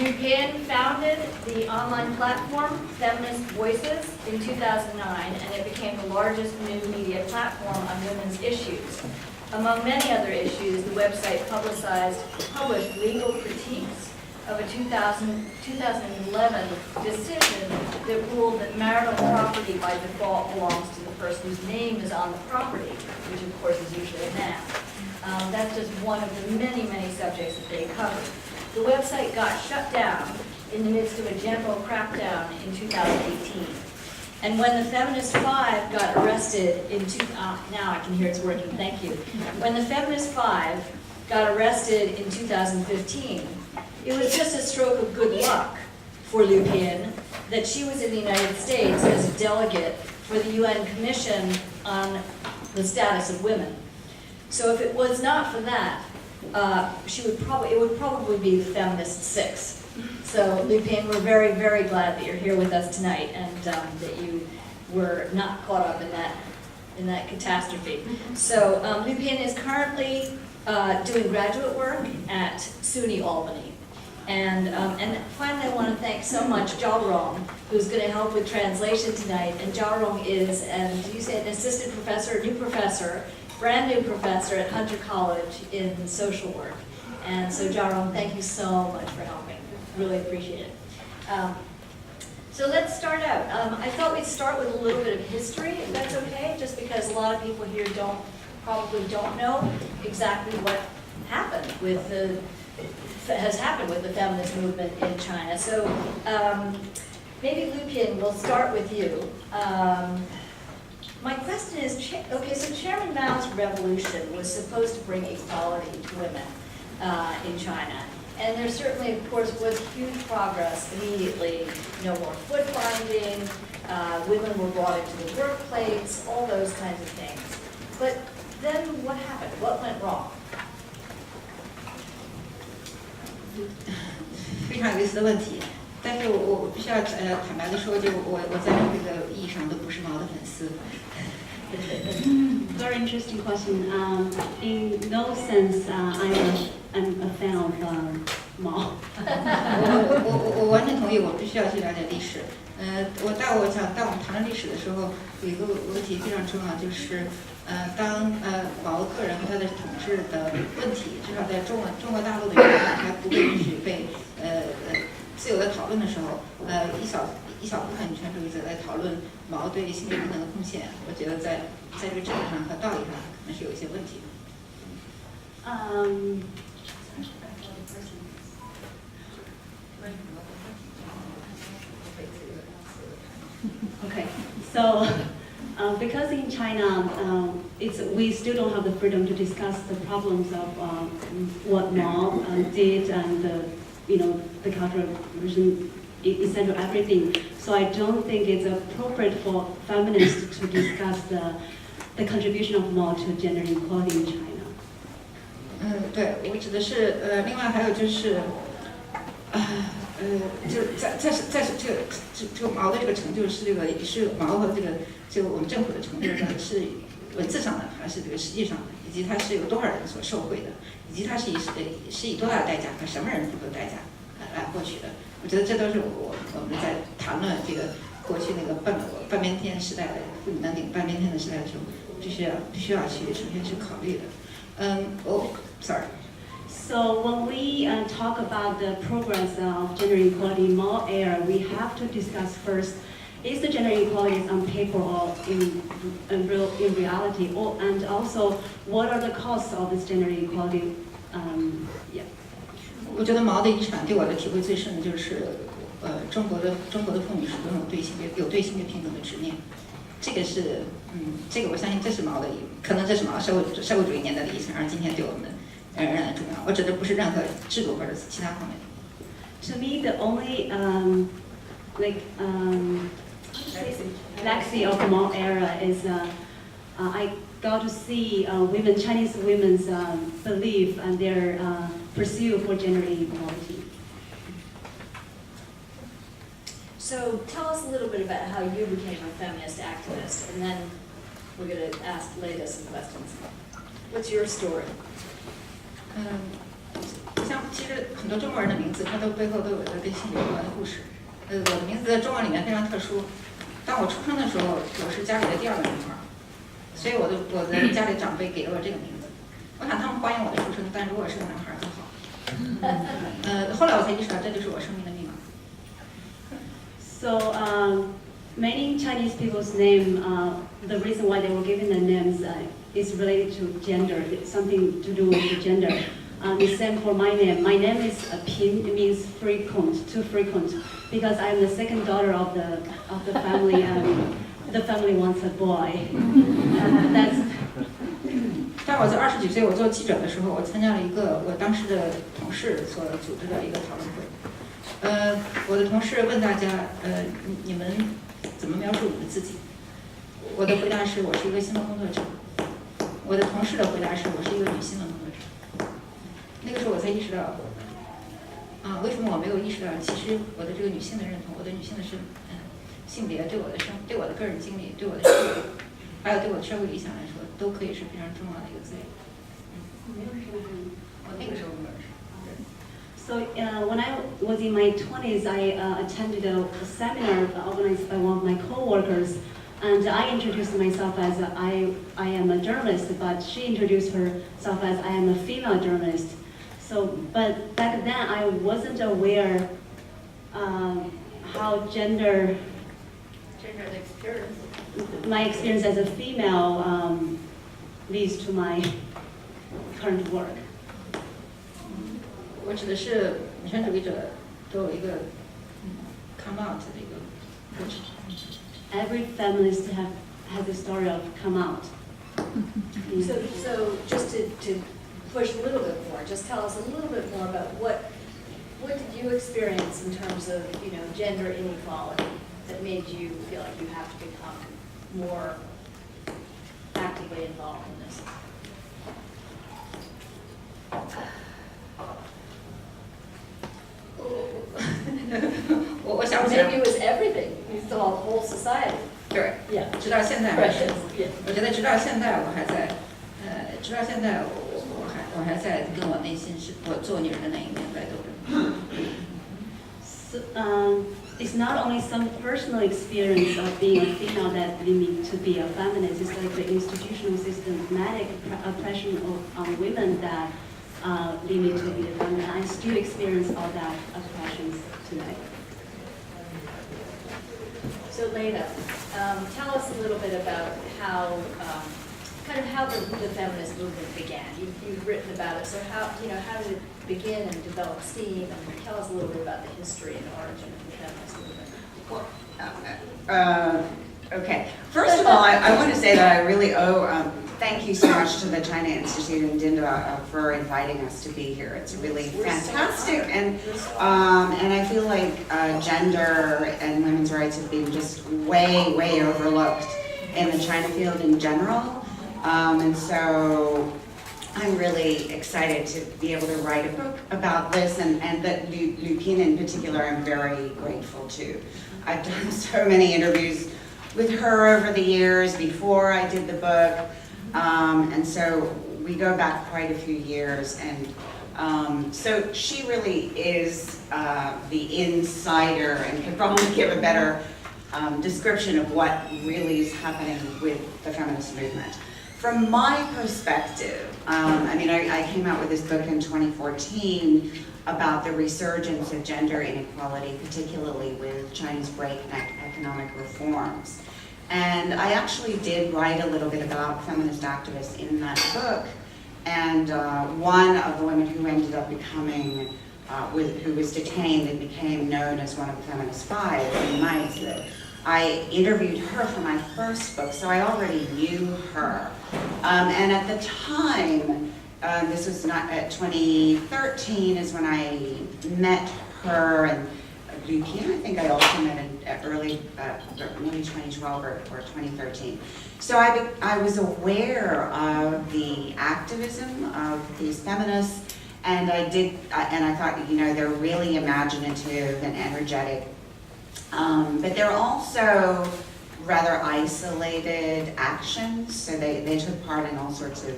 Liu Pan founded the online platform Feminist Voices in 2009, and it became the largest new media platform on women's issues. Among many other issues, the website published legal critiques of a 2011 decision that ruled that marital property by default belongs to the person whose name is on the property, which of course is usually a man. That's just one of the many, many subjects that they covered. The website got shut down in the midst of a general crackdown in 2018. And when the Feminist Five got arrested in now I can hear it's working, thank you. When the Feminist Five got arrested in 2015, it was just a stroke of good luck for Liu Pan that she was in the United States as a delegate for the UN Commission on the Status of Women. So if it was not for that, it would probably be the Feminist Six. So Liu Pan, we're very, very glad that you're here with us tonight and that you were not caught up in that catastrophe. So Liu Pan is currently doing graduate work at SUNY Albany. And finally, I want to thank so much Jiaorong, who's going to help with translation tonight. And Jiaorong is, you say, an assistant professor, brand new professor at Hunter College in social work. And so Jiaorong, thank you so much for helping. Really appreciate it. So let's start out. I thought we'd start with a little bit of history, if that's okay, just because a lot of people here probably don't know exactly what happened with has happened with the feminist movement in China. So maybe Liu Pan, we'll start with you. My question is, okay, so Chairman Mao's revolution was supposed to bring equality to women in China. And there certainly, of course, was huge progress immediately. No more foot binding, women were brought into the workplace, all those kinds of things. But then what happened? What went wrong? 非常有意思的问题，但是我必须要坦白的说，就我在这个意义上都不是毛的粉丝。Very interesting question. In no sense, I'm a fan of Mao. 我完全同意，我必须要去了解历史。我想当我们谈论历史的时候，有一个问题非常重要，就是当毛个人和他的统治的问题，至少在中国大陆的舆论还不被允许被自由的讨论的时候，一小部分女权主义者在讨论毛对性别平等的贡献，我觉得在这个制度上和道理上可能是有一些问题的。Okay, so because in China, we still don't have the freedom to discuss the problems of what Mao did and the Cultural Revolution, etc. everything. So I don't think it's appropriate for feminists to discuss the contribution of Mao to gender equality in China. 对，我指的是另外还有就是。就这个毛的这个成就是是毛和这个我们政府的成就是文字上的还是这个实际上的，以及它是有多少人所受贿的，以及它是以多大的代价和什么人付出的代价来获取的。我觉得这都是我们在谈论这个过去那个半边天时代的妇女能顶半边天的时代的时候，必须要去首先去考虑的。sorry。So when we talk about the progress of gender equality in Mao era, we have to discuss first, is the gender equality on paper or in reality? And also, what are the costs of this gender equality? Yeah. 我觉得毛的遗产对我的体会最深的就是，中国的妇女始终有对性别平等的执念，这个是，这个我相信这是毛的，可能这是毛社会主义年代的遗产，而今天对我们。仍然重要，我指的不是任何制度或者其他方面。To me, the only legacy of Mao era is I got to see Chinese women's belief and their pursuit for gender equality. So tell us a little bit about how you became a feminist activist, and then we're going to ask Leta some questions. What's your story? 其实很多中国人的名字，它都背后都有一个跟性别有关的故事。我的名字在中文里面非常特殊。当我出生的时候，我是家里的第2个女孩，所以我的家里长辈给了我这个名字。我想他们欢迎我的出生，但如果是个男孩更好。后来我才意识到这就是我生命的密码。So many Chinese people's name, the reason why they were given the names is related to gender. It's something to do with the gender. The same for my name. My name is Pin. It means frequent, too frequent, because I am the second daughter of the family, and the family wants a boy. That's. 在我在20几岁，我做记者的时候，我参加了一个我当时的同事所组织的一个讨论会。我的同事问大家，你们怎么描述你们自己？我的回答是我是一个新闻工作者。我的同事的回答是我是一个女新闻工作者。那个时候我才意识到，为什么我没有意识到，其实我的这个女性的认同，我的女性的性别对我的个人经历，对我的事业，还有对我的社会理想来说，都可以是非常重要的一个资源。我那个时候没有认识。So when I was in my 20s, I attended a seminar organized by one of my co-workers, and I introduced myself as I am a journalist, but she introduced herself as I am a female journalist. So, but back then I wasn't aware how gender experience. My experience as a female leads to my current work. 我指的是女权主义者都有一个come out 的一个过程。Every feminist has a story of come out. So just to push a little bit more, just tell us a little bit more about what did you experience in terms of gender inequality that made you feel like you have to become more actively involved in this? Maybe it was everything. You saw the whole society. 对， Yeah. 直到现在还是 Yeah. 我觉得直到现在我还在，直到现在我还在跟我内心是我做女人的那一面在斗争。So, it's not only some personal experience of being a female that lead me to be a feminist. It's like the institutional systematic oppression on women that lead me to be a feminist. I still experience all that oppressions today. So Leta, tell us a little bit about how the feminist movement began. You've written about it. So how did it begin and develop steam? And tell us a little bit about the history and origin of the feminist movement. Okay. First of all, I want to say that I really owe thank you so much to the China Institute and Dinda for inviting us to be here. It's really fantastic, and I feel like gender and women's rights have been just way overlooked in the China field in general, and so I'm really excited to be able to write a book about this, and that Liu Pin in particular I'm very grateful to. I've done so many interviews with her over the years before I did the book. And so we go back quite a few years, and so she really is the insider and could probably give a better description of what really is happening with the feminist movement. From my perspective, I came out with this book in 2014 about the resurgence of gender inequality, particularly with China's breakneck economic reforms. And I actually did write a little bit about feminist activists in that book. And one of the women who ended up becoming, who was detained and became known as one of the feminist five, I interviewed her for my first book, so I already knew her. And at the time, this was not at 2013 is when I met her, and Liu Pin, I think I also met in early, maybe 2012 or 2013. So I was aware of the activism of these feminists, and I thought, they're really imaginative and energetic, but they're also rather isolated actions. So they took part in all sorts of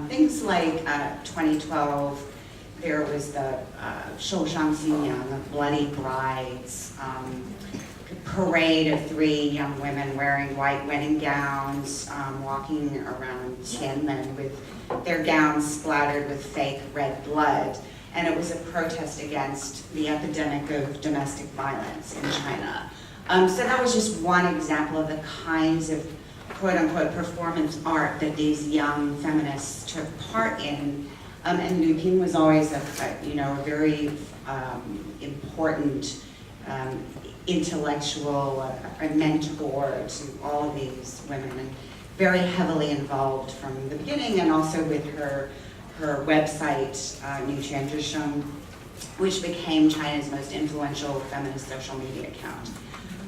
things like 2012. there was the 受伤新娘, the bloody brides, parade of 3 young women wearing white wedding gowns, walking around Tiananmen with their gowns splattered with fake red blood. And it was a protest against the epidemic of domestic violence in China. So that was just one example of the kinds of quote-unquote performance art that these young feminists took part in. And Liu Ping was always a very important intellectual, a mentor to all of these women, and very heavily involved from the beginning, and also with her website, 女权之声, which became China's most influential feminist social media account.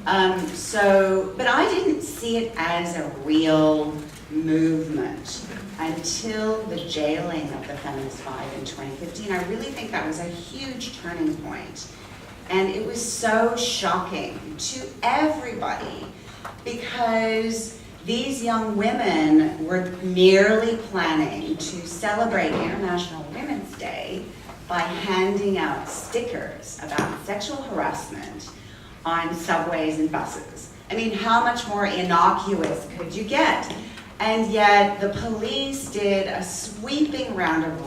But I didn't see it as a real movement until the jailing of the Feminist Five in 2015. I really think that was a huge turning point. And it was so shocking to everybody because these young women were merely planning to celebrate International Women's Day by handing out stickers about sexual harassment on subways and buses. I mean, how much more innocuous could you get? And yet the police did a sweeping round of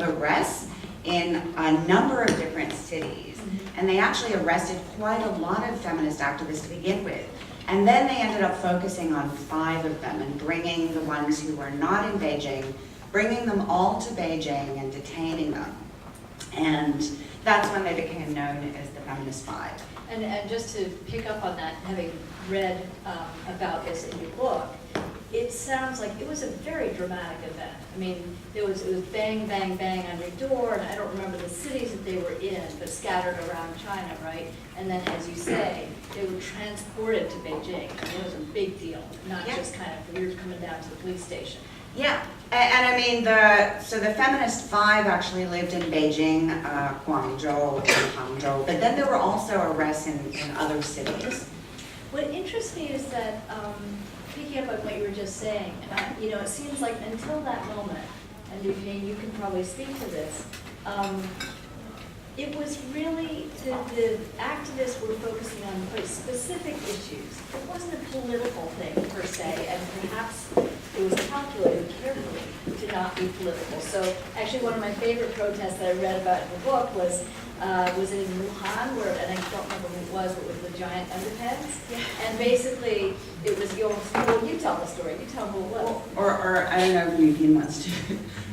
arrests in a number of different cities. And they actually arrested quite a lot of feminist activists to begin with. And then they ended up focusing on 5 of them and bringing the ones who were not in Beijing, bringing them all to Beijing and detaining them. And that's when they became known as the Feminist Five. And just to pick up on that, having read about this in your book, it sounds like it was a very dramatic event. I mean, it was bang, bang, bang on your door, and I don't remember the cities that they were in, but scattered around China, right? And then, as you say, they were transported to Beijing. It was a big deal, not just kind of, we were coming down to the police station. Yeah, and I mean, the Feminist Five actually lived in Beijing, Guangzhou, and Hangzhou, but then there were also arrests in other cities. What interests me is that, picking up on what you were just saying, it seems like until that moment, and you can probably speak to this, it was really, the activists were focusing on quite specific issues. It wasn't a political thing per se, and perhaps it was calculated carefully to not be political. So actually one of my favorite protests that I read about in the book was in Wuhan, and I don't remember who it was, but with the giant underpants. Yeah. And basically, it was you tell the story. You tell who it was. Or I don't know if Liu Ping wants to.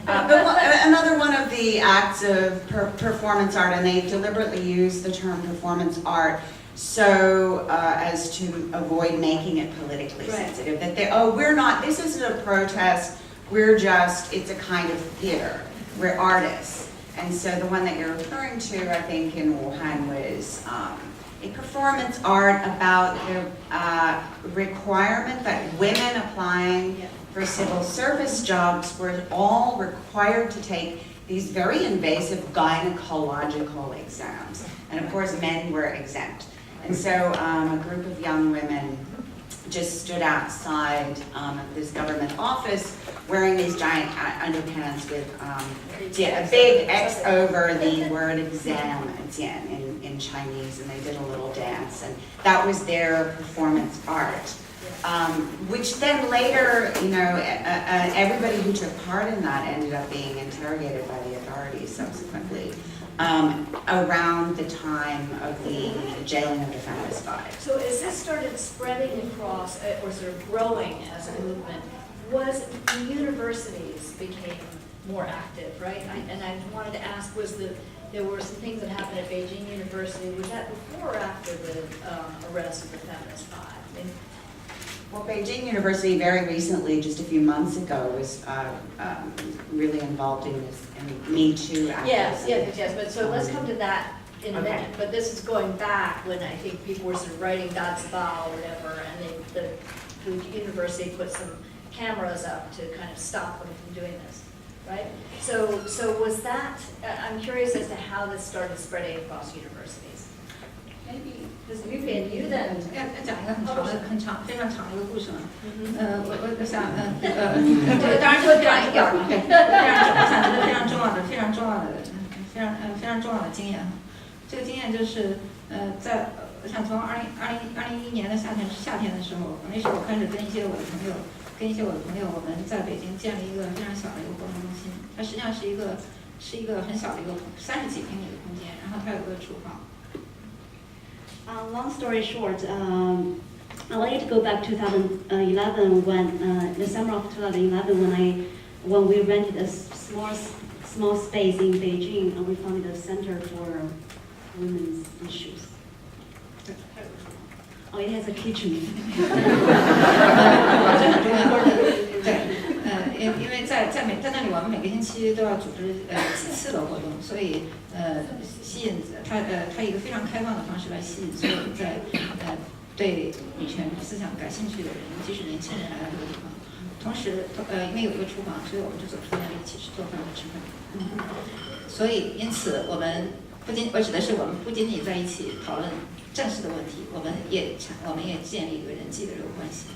But another one of the acts of performance art, and they deliberately use the term performance art so as to avoid making it politically sensitive. That we're not, this isn't a protest, it's a kind of theater. We're artists. And so the one that you're referring to, I think, in Wuhan was a performance art about the requirement that women applying for civil service jobs were all required to take these very invasive gynecological exams. And of course, men were exempt. And so a group of young women just stood outside this government office wearing these giant underpants with a big X over the word exam in Chinese, and they did a little dance, and that was their performance art. Which then later, everybody who took part in that ended up being interrogated by the authorities subsequently. Around the time of the jailing of the Feminist Five. So as this started spreading across, or sort of growing as a movement, was the universities became more active, right? And I wanted to ask, there were some things that happened at Beijing University, was that before or after the arrest of the Feminist Five? Well, Beijing University very recently, just a few months ago, was really involved in this Me Too activism. Yes. But so let's come to that in a minute. But this is going back when I think people were sort of writing Dazbao or whatever, and the university put some cameras up to kind of stop them from doing this, right? So was that? I'm curious as to how this started spreading across universities. Maybe because you then 要讲一个非常长的一个故事嘛。我想这个当然这个非常重要的，非常重要的非常重要的经验哈。这个经验就是在我想从2001年的夏天的时候，那时候我开始跟一些我的朋友，我们在北京建了一个非常小的一个活动中心。它实际上是一个很小的一个30几平米的空间，然后它有个厨房。Long story short, I'd like to go back to 2011 when the summer of 2011 when we rented a small space in Beijing and we founded a center for women's issues. Oh, it has a kitchen. 这很重要。对，因为在那里我们每个星期都要组织几次的活动，所以吸引它以一个非常开放的方式来吸引所有在对女权思想感兴趣的人，尤其是年轻人来到这个地方。同时因为有一个厨房，所以我们就走出来一起去做饭和吃饭。所以因此我指的是我们不仅仅在一起讨论正式的问题，我们也建立一个人际的这个关系。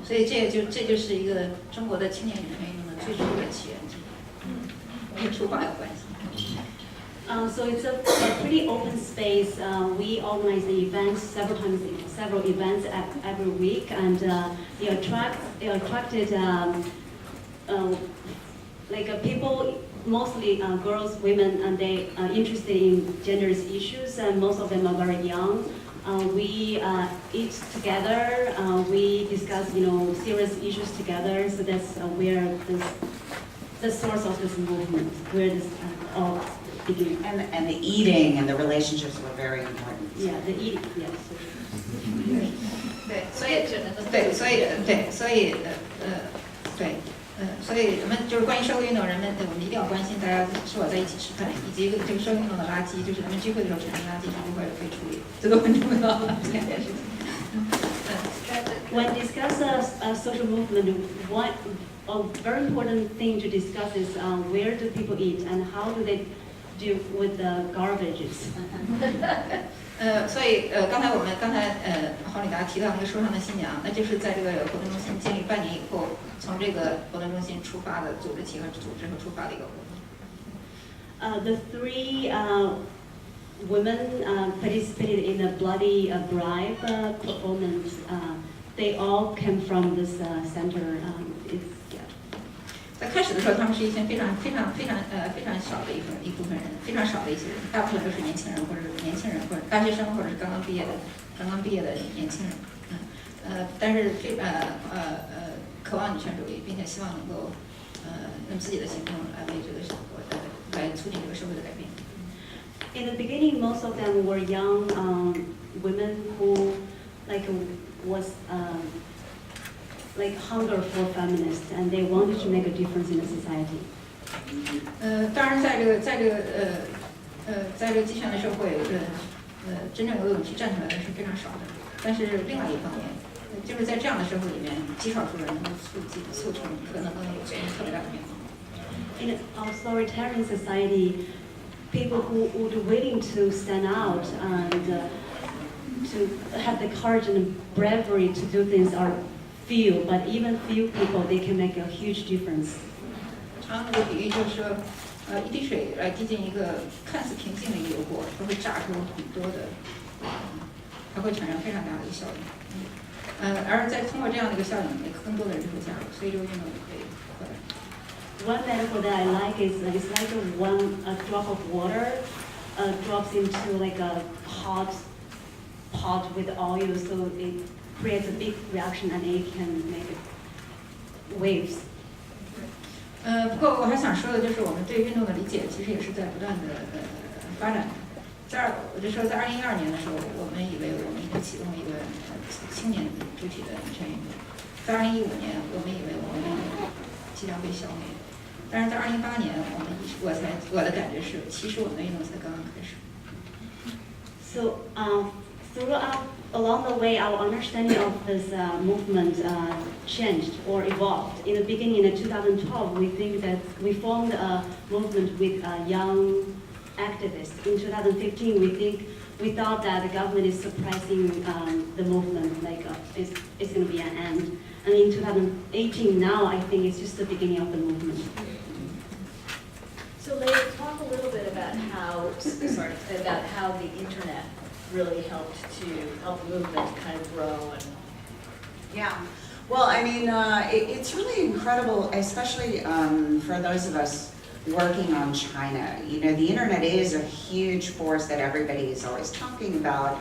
所以这就是一个中国的青年女权运动的最初的起源之一，跟厨房有关系。So it's a pretty open space. We organize the events several events every week, and it attracted people, mostly girls, women, and they are interested in gender issues, and most of them are very young. We eat together. We discuss, serious issues together. So that's where the source of this movement, where this all began. And the eating and the relationships were very important. Yeah, the eating. Yes. 所以我们就是关于社会运动，我们一定要关心大家是否在一起吃饭，以及这个社会运动的垃圾，就是人们聚会的时候产生垃圾是如何被处理，这都很重要这两件事情。When discuss a social movement, a very important thing to discuss is where do people eat and how do they deal with the garbages. 所以刚才黄礼达提到那个说唱的新娘，那就是在这个活动中心建立半年以后，从这个活动中心出发的组织和出发的一个活动。The three women participated in the Bloody Bribe performance. They all came from this center. 在开始的时候，他们是一群非常少的一部分人，非常少的一些人，大部分都是年轻人或者大学生或者是刚刚毕业的年轻人。但是渴望女权主义，并且希望能够用自己的行动来为这个社会来促进这个社会的改变。In the beginning, most of them were young women who was hunger for feminists, and they wanted to make a difference in the society. 当然，在这个集权的社会，真正有勇气站出来的是非常少的。但是另外一方面，就是在这样的社会里面，极少数人能够促成可能有特别大的变化。In our authoritarian society, people who would willing to stand out and to have the courage and bravery to do things are few, but even few people, they can make a huge difference. 常用的比喻就是说，一滴水来滴进一个看似平静的一个油锅，它会炸出很多的，它会产生非常大的一个效应。而在通过这样的一个效应，更多的人就会加入，所以这个运动也可以回来。One metaphor that I like is it's like a drop of water drops into like a hot pot with oil, so it creates a big reaction and it can make waves. 不过我还想说的就是，我们对运动的理解其实也是在不断的发展。我就说，在2012年的时候，我们以为我们已经启动了一个青年主体的女权运动；在2015年，我们以为我们即将被消灭；但是在2018年，我的感觉是，其实我们的运动才刚刚开始。So along the way, our understanding of this movement changed or evolved. In the beginning, in 2012, we think that we formed a movement with young activists. In 2015, we thought that the government is suppressing the movement, it's going to be an end. And in 2018, now I think it's just the beginning of the movement. So Leta, talk a little bit about how sorry, about how the internet really helped the movement kind of grow and. Yeah, well, I mean, it's really incredible, especially for those of us working on China. You know, the internet is a huge force that everybody is always talking about.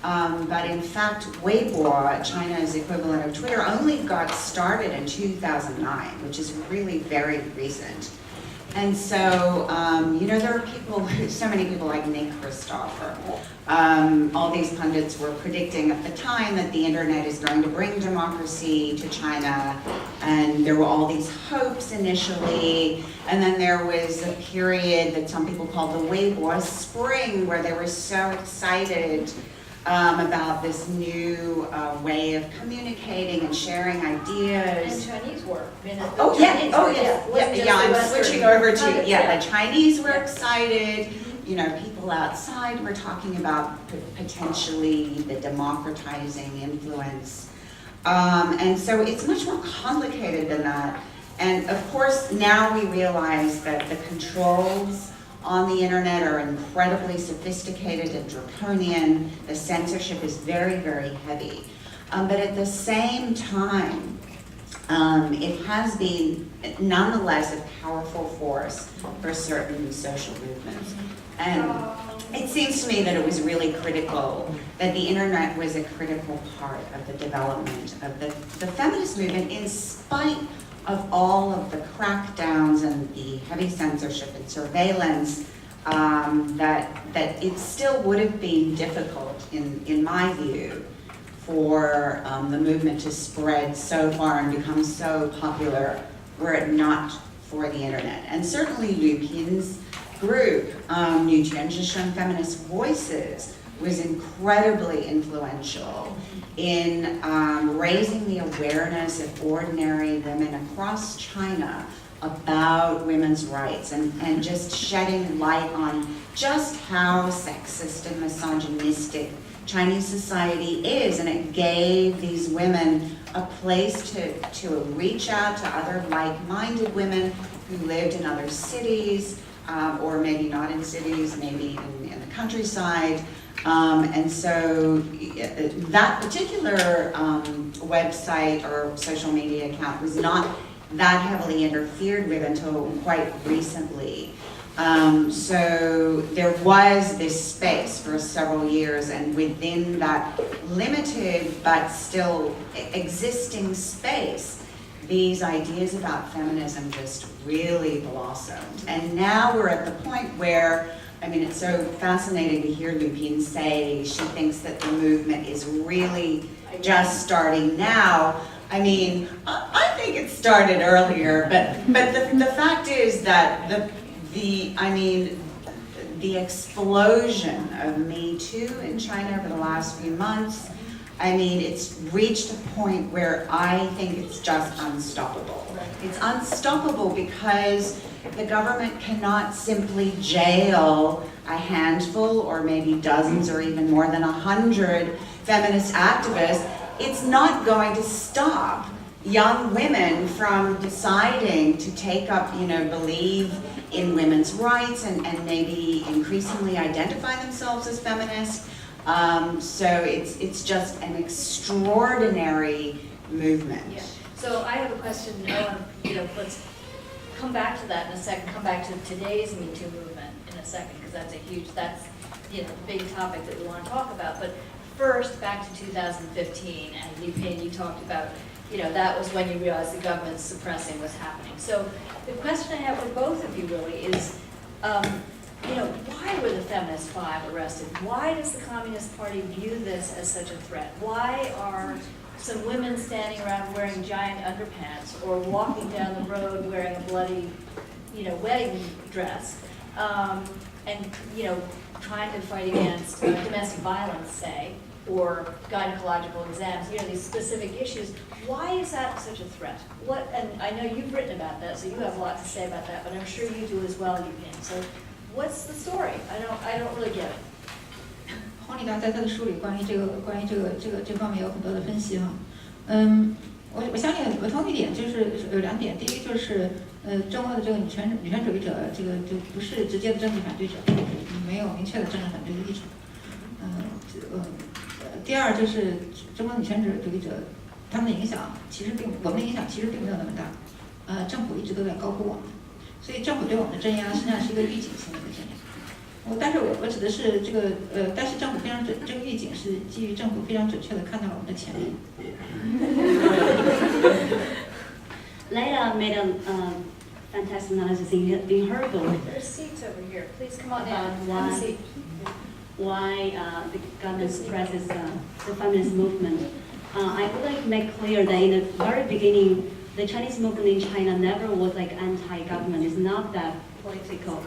But in fact, Weibo, China's equivalent of Twitter, only got started in 2009, which is really very recent. And so, you know, there are people, so many people like Nick Christopher. All these pundits were predicting at the time that the internet is going to bring democracy to China, and there were all these hopes initially, and then there was a period that some people called the Weibo Spring, where they were so excited about this new way of communicating and sharing ideas. And Chinese work. I mean, Oh yeah, I'm Western switching over to, pundits, the Chinese were excited, you know, people outside were talking about potentially the democratizing influence. And so it's much more complicated than that. And of course, now we realize that the controls on the internet are incredibly sophisticated and draconian. The censorship is very, very heavy. But at the same time, it has been nonetheless a powerful force for certain social movements. And it seems to me that it was really critical, that the internet was a critical part of the development of the feminist movement, in spite of all of the crackdowns and the heavy censorship and surveillance, that it still would have been difficult, in my view, for the movement to spread so far and become so popular were it not for the internet. And certainly Lu Pin's group, Feminist Voices, was incredibly influential in raising the awareness of ordinary women across China about women's rights, and just shedding light on just how sexist and misogynistic Chinese society is. And it gave these women a place to reach out to other like-minded women who lived in other cities, or maybe not in cities, maybe in the countryside. And so that particular website or social media account was not that heavily interfered with until quite recently. So there was this space for several years, and within that limited but still existing space, these ideas about feminism just really blossomed. And now we're at the point where, I mean, it's so fascinating to hear Lu Pin say she thinks that the movement is really just starting now. I mean, I think it started earlier, but the fact is that the explosion of Me Too in China over the last few months, I mean, it's reached a point where I think it's just unstoppable. It's unstoppable because the government cannot simply jail a handful or maybe dozens or even more than 100 feminist activists. It's not going to stop young women from deciding to take up, believe in women's rights and maybe increasingly identify themselves as feminists. So it's just an extraordinary movement. Yeah. So I have a question. Let's come back to that in a second. Come back to today's Me Too movement in a second, because that's the big topic that we want to talk about. But first, back to 2015, and you talked about, that was when you realized the government suppressing what's happening. So the question I have for both of you really is, why were the Feminist Five arrested? Why does the Communist Party view this as such a threat? Why are some women standing around wearing giant underpants or walking down the road wearing a bloody, wedding dress, and trying to fight against domestic violence, say, or gynecological exams, these specific issues? Why is that such a threat? And I know you've written about that, so you have a lot to say about that, but I'm sure you do as well, Yupin. So what's the story? I don't really get it. 黄丽达在他的书里关于这方面有很多的分析哈。我相信我同意一点，就是有两点。第一就是中国的这个女权主义者，这个就不是直接的政治反对者，没没有明确的政治反对的立场。第二就是中国女权主义者，他们的影响其实我们的影响其实并没有那么大。政府一直都在高估我们，所以政府对我们的镇压实际上是一个预警性的镇压。但是我指的是这个但是政府非常这个预警是基于政府非常准确的看到了我们的潜力。Leta made a fantastic analysis in her book. There's seats over here. Please come on in. Why- Have a seat. Why the government suppresses the feminist movement. I would like to make clear that in the very beginning, the Chinese movement in China never was like anti-government. It's not that political.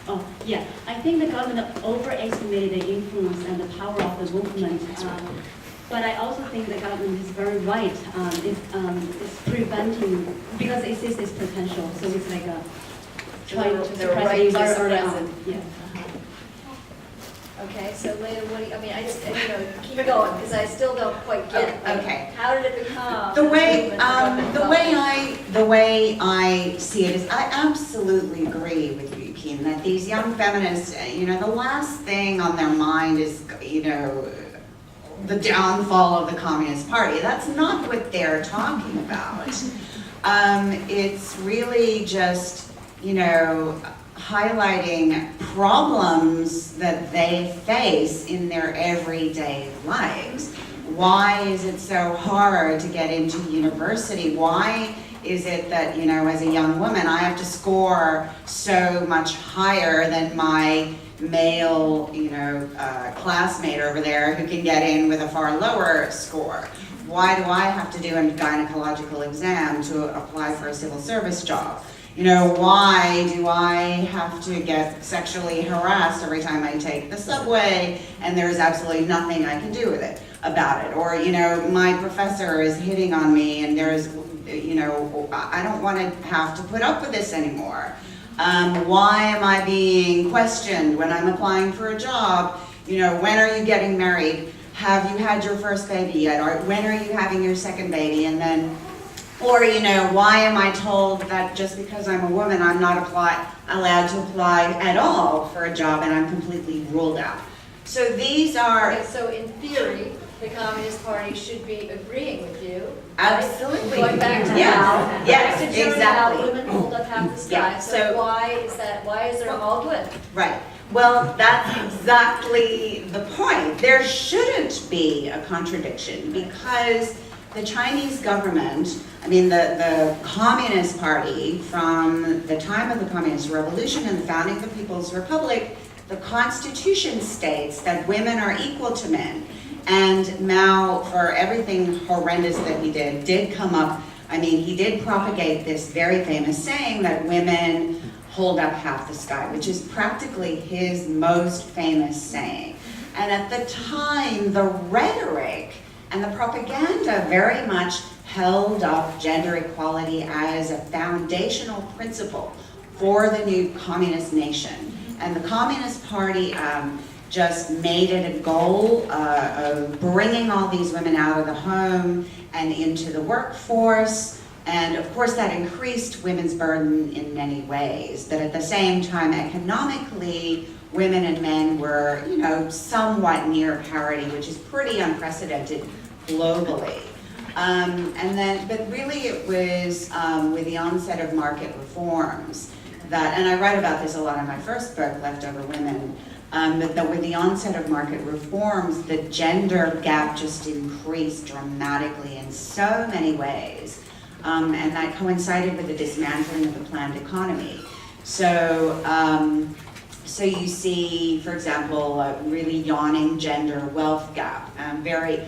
Oh, yeah. I think the government overestimated the influence and the power of the movement. But I also think the government is very right. It's preventing, because it sees its potential. So it's like trying to They're suppress right it to very early suppress on. it. Yeah. Okay, so Leta, what do you, I mean, I just, keep going, because I still don't quite get it. Like, Okay. How did it become? The way, movement that government the way I see it is, I absolutely agree with you, Keen, that these young feminists, the last thing on their mind is, the downfall of the Communist Party. That's not what they're talking about. It's really just, highlighting problems that they face in their everyday lives. Why is it so hard to get into university? Why is it that, as a young woman, I have to score so much higher than my male, classmate over there who can get in with a far lower score? Why do I have to do a gynecological exam to apply for a civil service job? Why do I have to get sexually harassed every time I take the subway and there's absolutely nothing I can do with it about it? Or, my professor is hitting on me and there's, I don't want to have to put up with this anymore. Why am I being questioned when I'm applying for a job? When are you getting married? Have you had your first baby yet? Or when are you having your second baby? And then, or, why am I told that just because I'm a woman, I'm not allowed to apply at all for a job and I'm completely ruled out? So these are... Okay, so in theory, the Communist Party should be agreeing with you. Absolutely. Going back to Yes, how, yes, back to Germany, exactly. how women hold up half the sky. Yeah, So so- why is there all good? Right. Well, that's exactly the point. There shouldn't be a contradiction because the Chinese government, the Communist Party, from the time of the Communist Revolution and the founding of the People's Republic, the Constitution states that women are equal to men. And Mao, for everything horrendous that he did come up, he did propagate this very famous saying that women hold up half the sky, which is practically his most famous saying. And at the time, the rhetoric and the propaganda very much held up gender equality as a foundational principle for the new communist nation. And the Communist Party just made it a goal of bringing all these women out of the home and into the workforce. And of course that increased women's burden in many ways. But at the same time, economically, women and men were, somewhat near parity, which is pretty unprecedented globally. But really it was with the onset of market reforms that, and I write about this a lot in my first book, Leftover Women, that with the onset of market reforms, the gender gap just increased dramatically in so many ways. And that coincided with the dismantling of the planned economy. So you see, for example, a really yawning gender wealth gap, very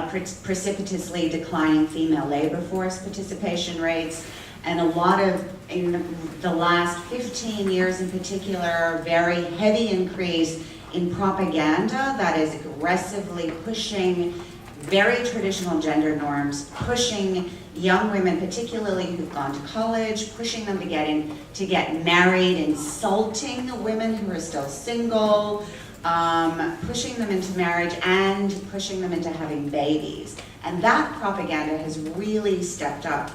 precipitously declining female labor force participation rates, and a lot of, in the last 15 years in particular, very heavy increase in propaganda that is aggressively pushing very traditional gender norms, pushing young women, particularly who've gone to college, pushing them to get married, insulting the women who are still single, pushing them into marriage and pushing them into having babies. And that propaganda has really stepped up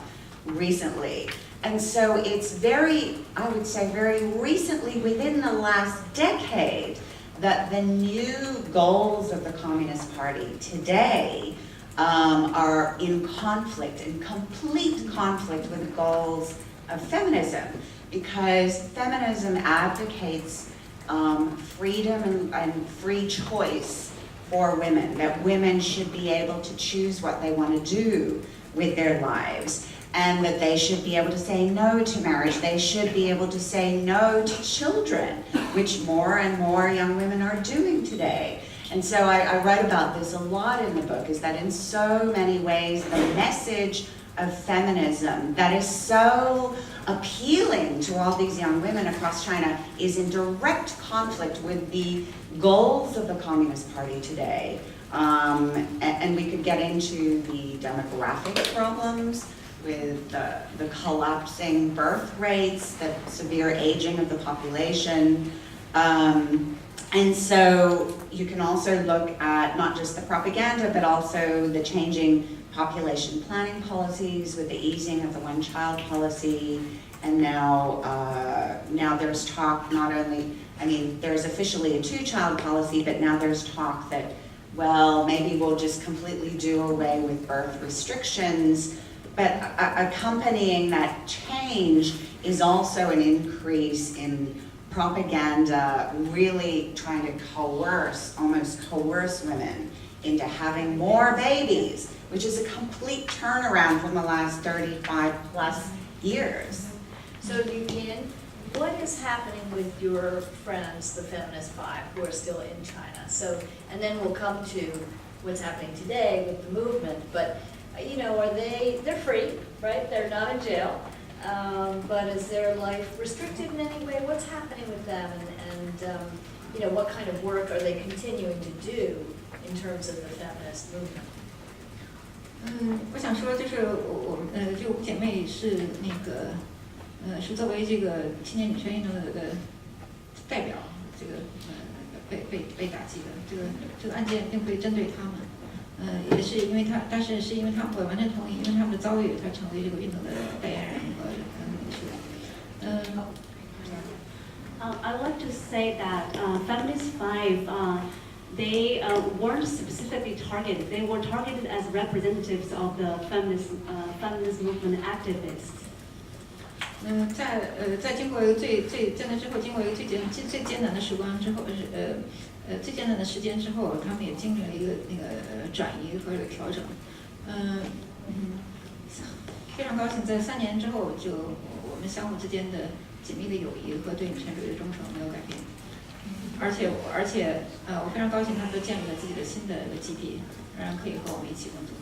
recently. And so it's very, I would say very recently, within the last decade, that the new goals of the Communist Party today are in conflict, in complete conflict with the goals of feminism, because feminism advocates freedom and free choice for women, that women should be able to choose what they want to do with their lives, and that they should be able to say no to marriage, they should be able to say no to children, which more and more young women are doing today. And so I write about this a lot in the book, is that in so many ways the message of feminism that is so appealing to all these young women across China is in direct conflict with the goals of the Communist Party today. And we could get into the demographic problems with the collapsing birth rates, the severe aging of the population. And so you can also look at not just the propaganda, but also the changing population planning policies with the easing of the one-child policy. And now there's talk not only, I mean, there's officially a two-child policy, but now there's talk that, well, maybe we'll just completely do away with birth restrictions. But accompanying that change is also an increase in propaganda, really trying to almost coerce women into having more babies, which is a complete turnaround from the last 35 plus years. So Yuqian, what is happening with your friends, the Feminist Five, who are still in China? So, and then we'll come to what's happening today with the movement, but you know, they're free, right? They're not in jail, but is their life restricted in any way? What's happening with them, and you know, what kind of work are they continuing to do in terms of the feminist movement? 我想说就是我们这五姐妹是那个是作为这个青年女权运动的代表，这个被打击的这个案件并不会针对他们。也是因为但是因为我完全同意，因为他们的遭遇，他成为这个运动的代言人和领袖。I would like to say that Feminist Five, they weren't specifically targeted. They were targeted as representatives of the feminist movement activists. 在经过最艰难之后，经过一个最艰难的时光之后，最艰难的时间之后，他们也经历了一个转移和调整。非常高兴，在3年之后，就我们相互之间的紧密的友谊和对女权主义的忠诚没有改变。而且我非常高兴，他们都建立了自己的新的基地，让人可以和我们一起工作。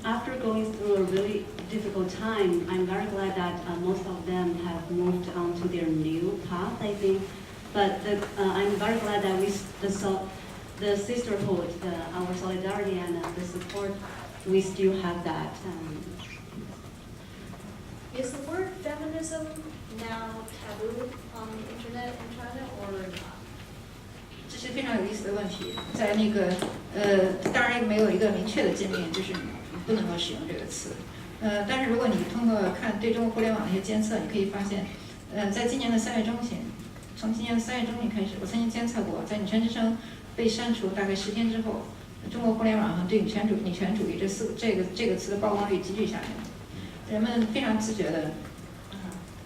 After going through a really difficult time, I'm very glad that most of them have moved on to their new path, I think. But I'm very glad that the sisterhood, our solidarity and the support, we still have that. Is the word feminism now taboo on the internet in China or not? 这是非常有意思的问题，在当然没有一个明确的界面，就是不能够使用这个词。但是如果你通过看对中国互联网的一些监测，你可以发现，在今年的3月中旬，从今年的3月中旬开始，我曾经监测过，在女权之声被删除大概10天之后，中国互联网上对女权主义这个词的曝光率急剧下降，人们非常自觉的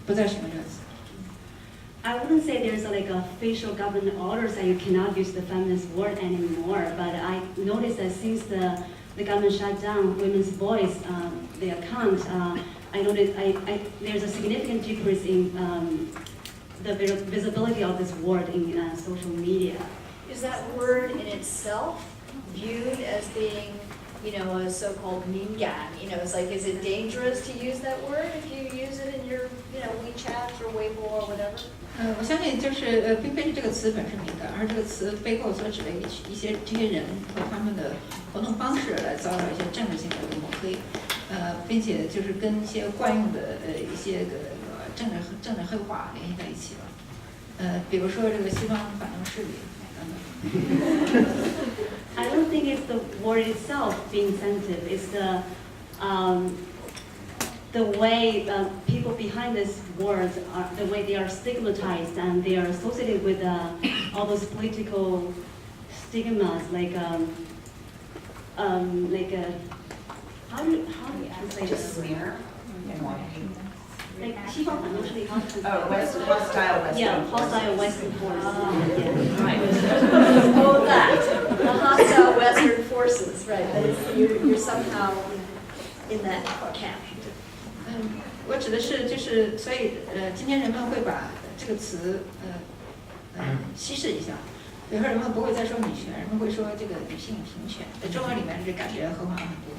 不再使用这个词。I wouldn't say there's like official government orders that you cannot use the feminist word anymore, but I noticed that since the government shut down Women's Voice, the account, I noticed there's a significant decrease in the visibility of this word in social media. Is that word in itself viewed as being, you know, a so-called 敏感? You know, it's like, is it dangerous to use that word if you use it in your, you know, WeChat or Weibo or whatever? 我相信就是并非是这个词本身敏感，而这个词背后所指的这些人和他们的活动方式来遭到一些政治性的抹黑，并且就是跟一些惯用的一些政治黑话联系在一起了，比如说这个西方反动势力等等。I don't think it's the word itself being sensitive. It's the way people behind these words are, the way they are stigmatized and they are associated with all those political stigmas, like how do you translate Just this? smear. Like 西方反正是 how to translate Oh, hostile Western. Yeah, hostile Western force. Yeah. Right. Oh, that, the hostile Western forces, right, that is, you're somehow in that camp. 我指的是就是所以今天人们会把这个词稀释一下，比如说人们不会再说女权，人们会说这个女性平权，在中文里面这感觉和缓很多。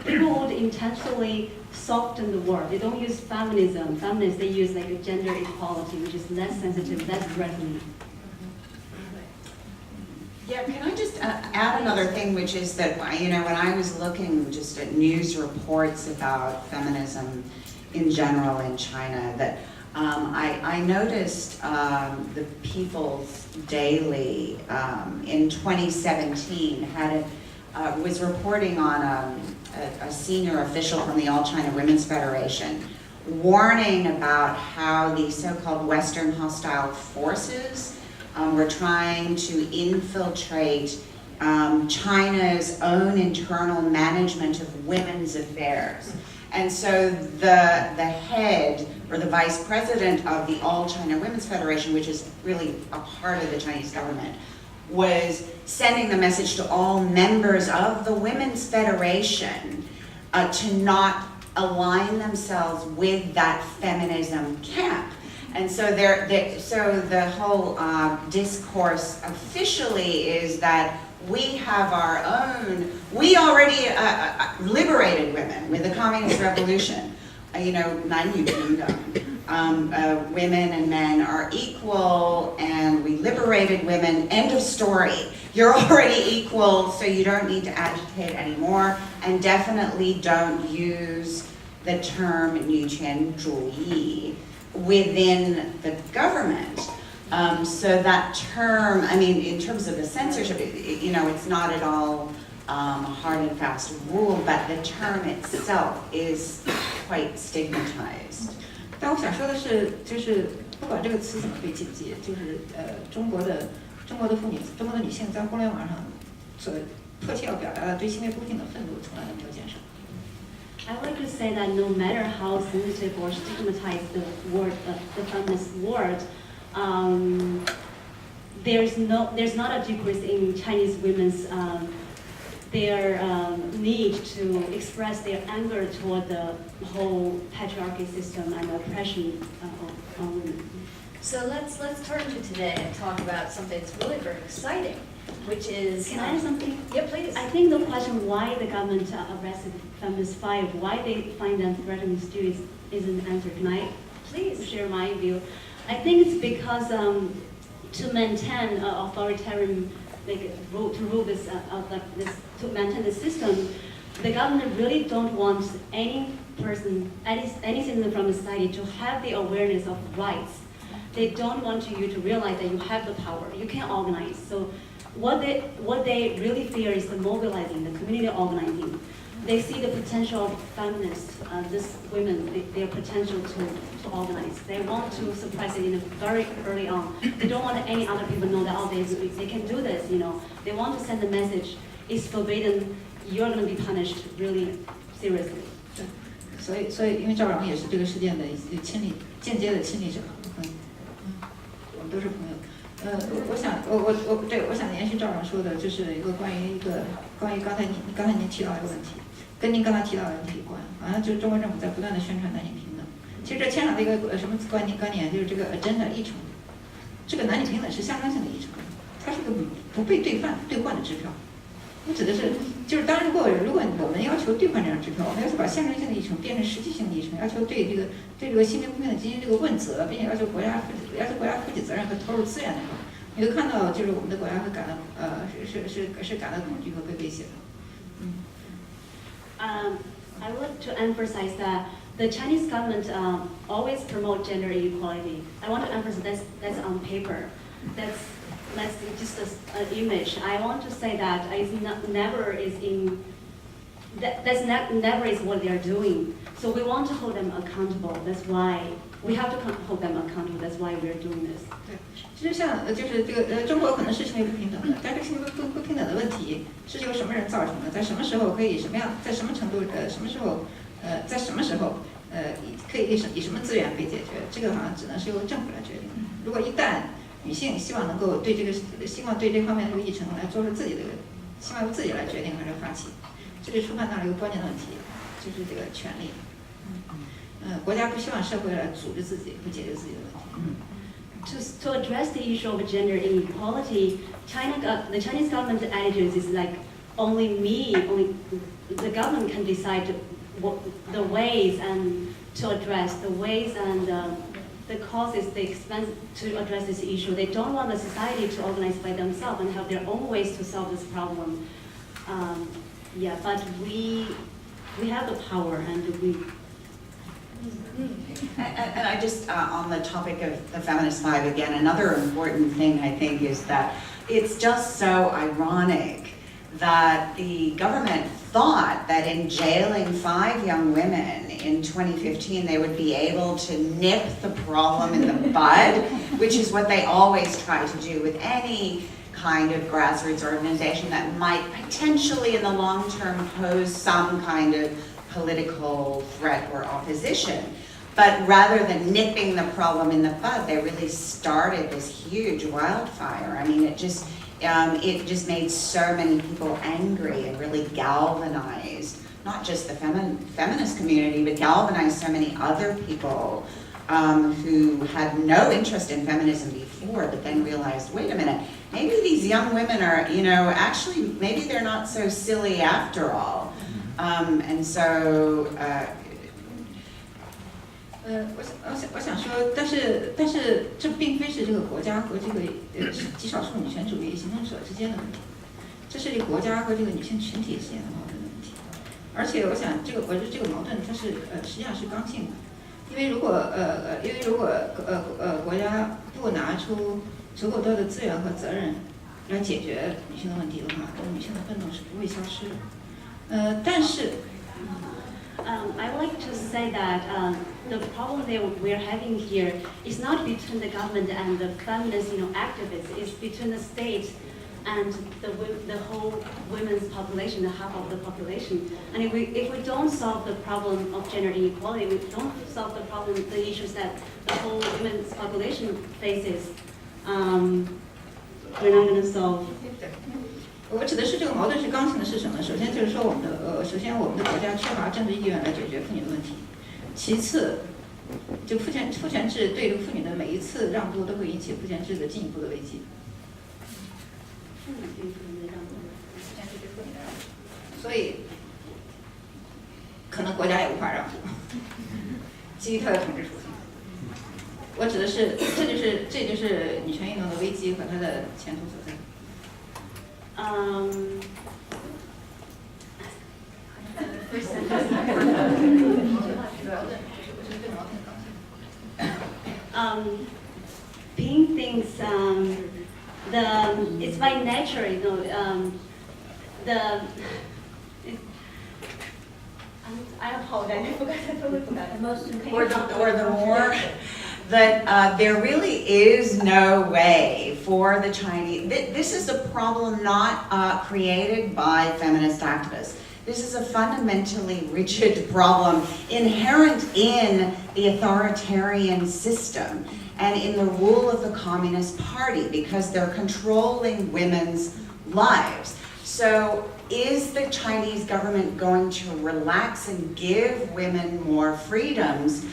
People would intentionally soften the word. They don't use feminism. Feminists, they use like a gender equality, which is less sensitive, less threatening. Yeah, can I just add another thing, which is that, when I was looking just at news reports about feminism in general in China, that I noticed the People's Daily in 2017 was reporting on a senior official from the All China Women's Federation warning about how the so-called Western hostile forces were trying to infiltrate China's own internal management of women's affairs. And so the head or the vice president of the All China Women's Federation, which is really a part of the Chinese government, was sending the message to all members of the Women's Federation to not align themselves with that feminism camp. And so so the whole discourse officially is that we have our own, we already liberated women with the Communist Revolution. 男女平等. Women and men are equal, and we liberated women, end of story. You're already equal, so you don't need to agitate anymore, and definitely don't use the term 女权主义 within the government. So that term, in terms of the censorship, it's not at all a hard and fast rule, but the term itself is quite stigmatized. 但我想说的是，就是不管这个词怎么被简介，就是中国的妇女、中国的女性在互联网上所迫切要表达的对性别不平等愤怒，从来都没有减少。I like to say that no matter how sensitive or stigmatized the word, the feminist word, there's not a decrease in Chinese women's their need to express their anger toward the whole patriarchy system and oppression on women. So let's turn to today and talk about something that's really very exciting, which is... Can I add something? Yeah, please. I think the question why the government arrested Feminist 5, why they find them threatening students isn't answered. Can I please share my view? I think it's because to maintain authoritarian, to maintain the system, the government really don't want any person, any citizen from the society to have the awareness of rights. They don't want you to realize that you have the power. You can organize. So what they really fear is the mobilizing, the community organizing. They see the potential of feminists, these women, their potential to organize. They want to suppress it very early on. They don't want any other people to know that they can do this. They want to send a message: it's forbidden. You're going to be punished really seriously. 所以因为赵荣也是这个事件的间接的亲历者，我们都是朋友。我想延续赵荣说的，就是一个关于刚才您提到一个问题。跟您刚才提到的问题有关，好像就是中国政府在不断的宣传男女平等。其实这牵扯到一个什么观念，就是这个 agenda 议程。这个男女平等是象征性的议程，它是个不被兑换的支票。我指的是，就是当然如果我们要求兑换这张支票，我们要求把象征性的议程变成实际性的议程，要求对这个性别不平等进行这个问责，并且要求国家负起责任和投入资源的时候，你会看到就是我们的国家会感到是感到恐惧和被威胁的。I would like to emphasize that the Chinese government always promote gender equality. I want to emphasize that's on paper. That's just an image. I want to say that it's never is in never is what they are doing. So we want to hold them accountable. That's why we have to hold them accountable. That's why we are doing this. 其实像就是这个中国可能是性别不平等的，但是性别不平等的问题是由什么人造成的？在什么时候可以什么样？在什么程度什么时候在什么时候可以以什么资源被解决？这个好像只能是由政府来决定。如果一旦女性希望能够对希望对这方面的这个议程来做出自己的，希望由自己来决定还是发起，这就触犯到了一个关键的问题，就是这个权利。国家不希望社会来组织自己，不解决自己的问题。To address the issue of gender inequality, the Chinese government attitude is like only the government can decide the ways and to address the ways and the causes, the expense to address this issue. They don't want the society to organize by themselves and have their own ways to solve this problem. Yeah, but we have the power and we. And I just, on the topic of the Feminist Five again, another important thing I think is that it's just so ironic that the government thought that in jailing 5 young women in 2015 they would be able to nip the problem in the bud, which is what they always try to do with any kind of grassroots organization that might potentially in the long term pose some kind of political threat or opposition. But rather than nipping the problem in the bud, they really started this huge wildfire. I mean, it just made so many people angry and really galvanized, not just the feminist community, but galvanized so many other people who had no interest in feminism before, but then realized, wait a minute, maybe these young women are, actually, maybe they're not so silly after all. And so, 我想说，但是这并非是这个国家和这个极少数女权主义行动者之间的问题，这是这个国家和这个女性群体之间的矛盾的问题。而且我想，这个矛盾它是实际上是刚性的，因为如果国家不拿出足够多的资源和责任来解决女性的问题的话，那么女性的愤怒是不会消失的。但是 I would like to say that the problem that we're having here is not between the government and the feminist, activists. It's between the state and the whole women's population, the half of the population. And if we don't solve the problem of gender inequality, we don't solve the issues that the whole women's population faces, we're not going to solve. 我指的是这个矛盾是刚性的是什么？首先就是说我们的国家缺乏政治意愿来解决妇女的问题。其次，就父权制对妇女的每一次让步都会引起父权制的进一步的危机。所以，可能国家也无法让步，基于它的统治属性。我指的是，这就是女权运动的危机和它的前途所在。Being things, it's by nature, I apologize, I totally forgot. The most important. Or the more that there really is no way for the Chinese. This is a problem not created by feminist activists. This is a fundamentally rigid problem inherent in the authoritarian system and in the rule of the Communist Party because they're controlling women's lives. So is the Chinese government going to relax and give women more freedoms?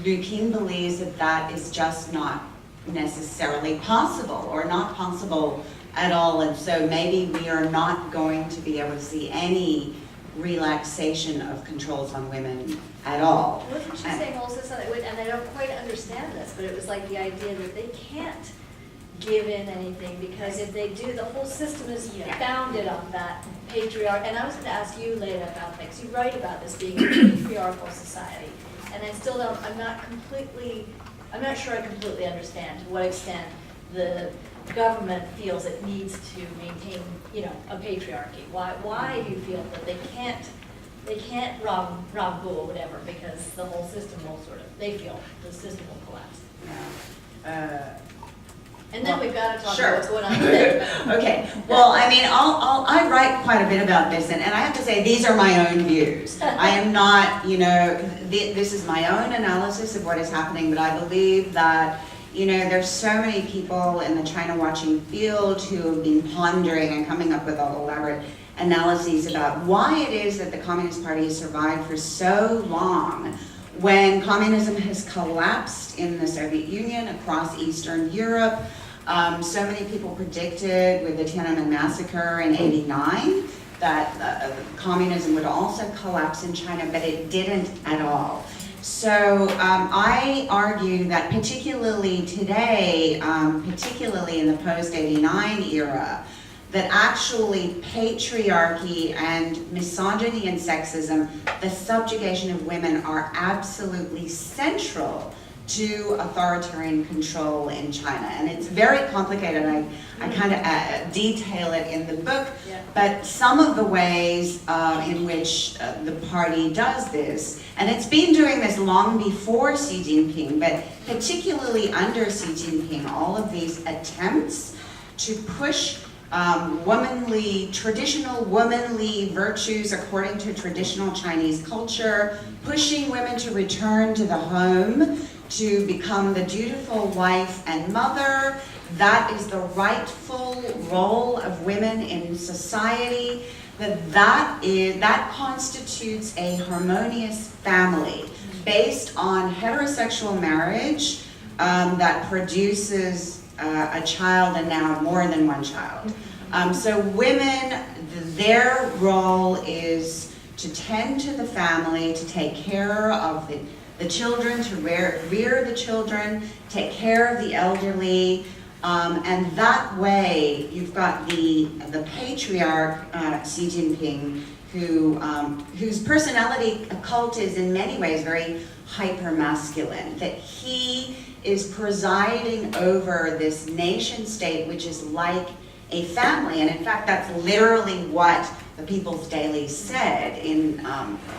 Liu Qin believes that that is just not necessarily possible or not possible at all, and so maybe we are not going to be able to see any relaxation of controls on women at all. Wasn't she saying also something, and I don't quite understand this, but it was like the idea that they can't give in anything because if they do, the whole system is founded on that patriarch. And I was going to ask you, Leta, about things. You write about this being a patriarchal society, and I still don't. I'm not sure I completely understand to what extent the government feels it needs to maintain, you know, a patriarchy? Why do you feel that they can't rob or whatever, because the whole system will they feel the system will collapse? Yeah. And then we've got to talk Sure. about what's going on today. Okay, well, I mean, I write quite a bit about this, and I have to say, these are my own views. I am not, you know, this is my own analysis of what is happening, but I believe that, you know, there's so many people in the China watching field who have been pondering and coming up with all elaborate analyses about why it is that the Communist Party has survived for so long when communism has collapsed in the Soviet Union, across Eastern Europe. So many people predicted with the Tiananmen massacre in '89 that communism would also collapse in China, but it didn't at all. So I argue that particularly today, particularly in the post-'89 era, that actually patriarchy and misogyny and sexism, the subjugation of women, are absolutely central to authoritarian control in China. And it's very complicated. I kind of detail it in the book, Yeah. but some of the ways in which the party does this, and it's been doing this long before Xi Jinping, but particularly under Xi Jinping, all of these attempts to push traditional womanly virtues according to traditional Chinese culture, pushing women to return to the home, to become the dutiful wife and mother. That is the rightful role of women in society. That constitutes a harmonious family based on heterosexual marriage that produces a child, and now more than one child. So women, their role is to tend to the family, to take care of the children, to rear the children, take care of the elderly, and that way you've got the patriarch Xi Jinping, whose personality cult is in many ways very hyper-masculine, that he is presiding over this nation state which is like a family. And in fact, that's literally what the People's Daily said in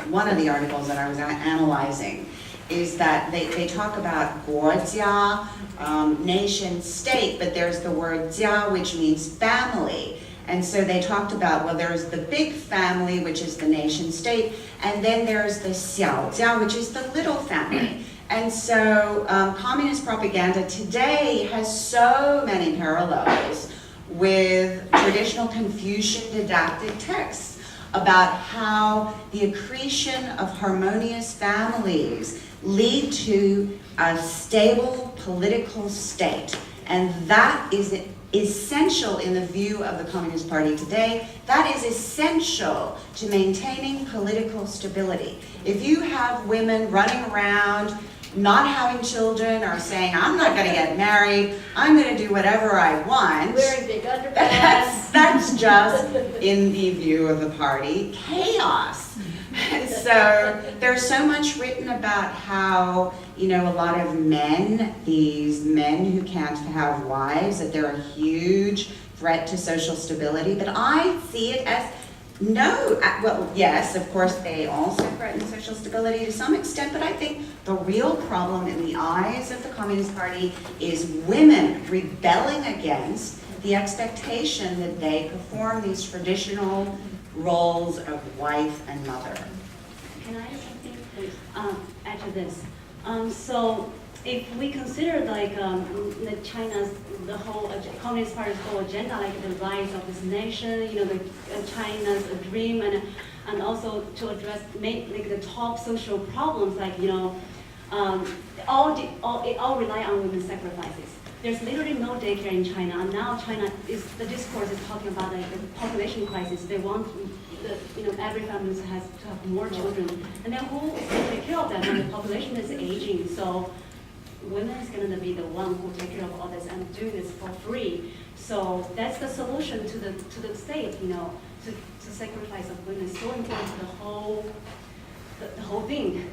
one of the articles that I was analyzing, is that they talk about 国家, nation state, but there's the word 家, which means family. And so they talked about, well, there's the big family, which is the nation state, and then there's the 小家, which is the little family. And so communist propaganda today has so many parallels with traditional Confucian didactic texts about how the accretion of harmonious families lead to a stable political state. And that is essential in the view of the Communist Party today. That is essential to maintaining political stability. If you have women running around not having children, or saying, I'm not going to get married, I'm going to do whatever I want, Wearing big underpants. that's just, in the view of the party, chaos. And so there's so much written about how, you know, a lot of men, these men who can't have wives, that they're a huge threat to social stability. But I see it as no, well, yes, of course, they also threaten social stability to some extent, but I think the real problem in the eyes of the Communist Party is women rebelling against the expectation that they perform these traditional roles of wife and mother. Can I add something, please, add to this? So if we consider like the whole Communist Party's whole agenda, like the rise of this nation, you know, China's dream, and also to address like the top social problems, like, you know, it all rely on women's sacrifices. There's literally no daycare in China, and now the discourse is talking about like the population crisis. They want every family has to have more children, and then who is going to take care of them when the population is aging? So women is going to be the one who take care of all this and do this for free. So that's the solution to the state, you know, to sacrifice of women is so important to the whole thing.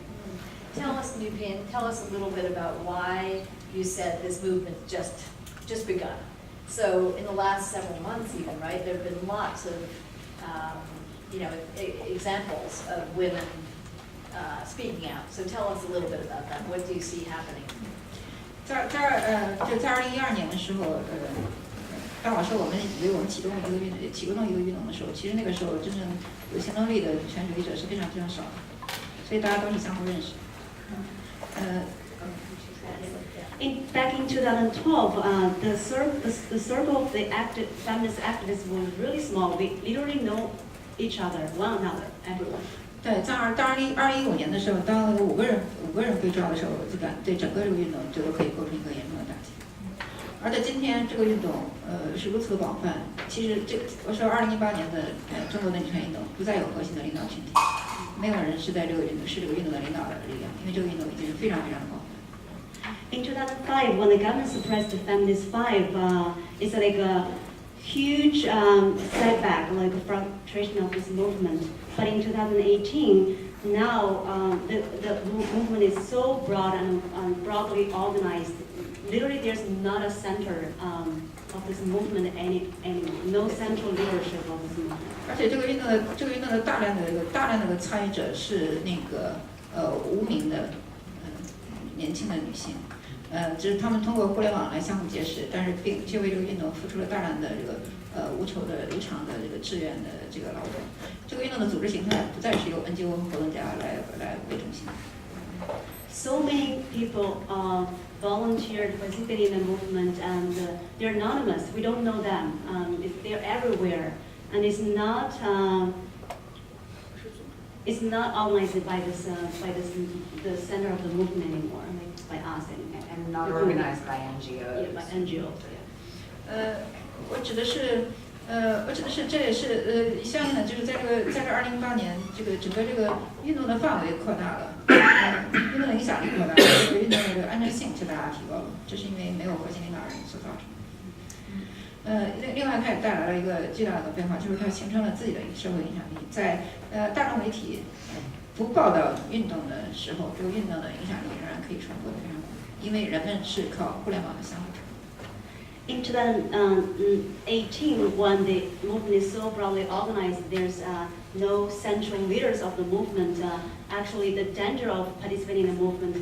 Tell us, New Pin, tell us a little bit about why you said this movement just just begun. So in the last several months even, right, there have been lots of, examples of women speaking out. So tell us a little bit about that. What do you see happening? 在2012年的时候，当老师我们以为我们启动一个运动的时候，其实那个时候真正有行动力的女权主义者是非常非常少的，所以大家都是相互认识。Back in 2012, the circle of the feminist activists was really small. We literally know each other, one another, everyone. 对，在2015年的时候，当五个人被抓的时候，就对整个这个运动就都可以构成一个严重的打击。而在今天这个运动，是如此的广泛。其实我说2018年的中国的女权运动不再有核心的领导群体，没有人是这个运动的领导的力量，因为这个运动已经是非常非常的广泛。In 2005, when the government suppressed the Feminist Five, it's like a huge setback, like a frustration of this movement. But in 2018, now the movement is so broad and broadly organized. Literally, there's not a center of this movement anymore. No central leadership of this movement. 而且这个运动的大量的参与者是无名的年轻的女性。就是他们通过互联网来相互结识，但是却为这个运动付出了大量的无偿的志愿的劳动。这个运动的组织形态不再是由 NGO 和活动家来为中心。So many people volunteered, participated in the movement, and they're anonymous. We don't know them. They're everywhere, and it's not organized by the center of the movement anymore, like by us and not organized by NGOs. Yeah, by NGOs. Yeah. 我指的是这也是相应的，就是在这2018年，整个这个运动的范围扩大了，运动的影响力扩大了，这个运动的安全性就大大提高了，这是因为没有核心领导人所造成的。另外它也带来了一个巨大的变化，就是它形成了自己的社会影响力，在大众媒体不报道运动的时候，这个运动的影响力仍然可以传播得非常广，因为人们是靠互联网的相互传播。In 2018, when the movement is so broadly organized, there's no central leaders of the movement. Actually, the danger of participating in the movement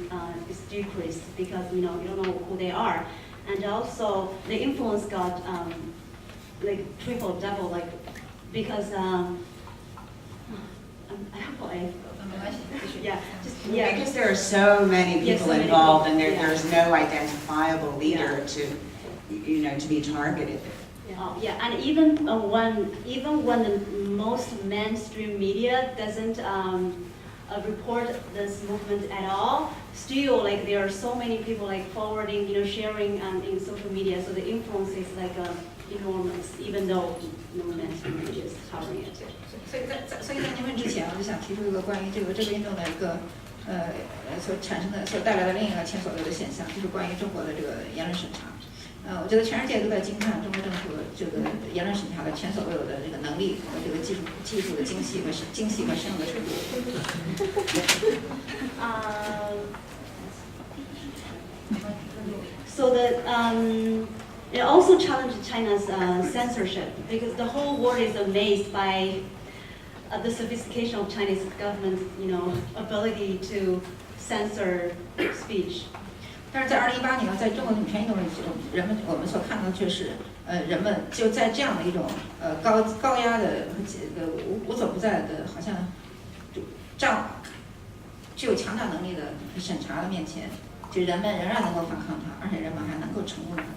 is decreased because you don't know who they are, and also the influence got like triple, double, like because Because there are so many people involved, and there's no identifiable leader to be targeted. Yeah, and even when the most mainstream media doesn't report this movement at all, still like there are so many people like forwarding, sharing in social media. So the influence is like enormous, even though no mainstream media is covering it. 所以在您问之前，我就想提出一个关于这个运动的一个所带来的另一个前所未有的现象，就是关于中国的这个言论审查。我觉得全世界都在惊叹中国政府这个言论审查的前所未有的这个能力和这个技术的精细和深入的程度。So it also challenged China's censorship because the whole world is amazed by the sophistication of Chinese government's, ability to censor speech. 但是在2018年，在中国女权运动中，我们所看到的却是，人们就在这样的一种高压的无所不在的，好像具有强大能力的审查的面前，就人们仍然能够反抗它，而且人们还能够成功的反抗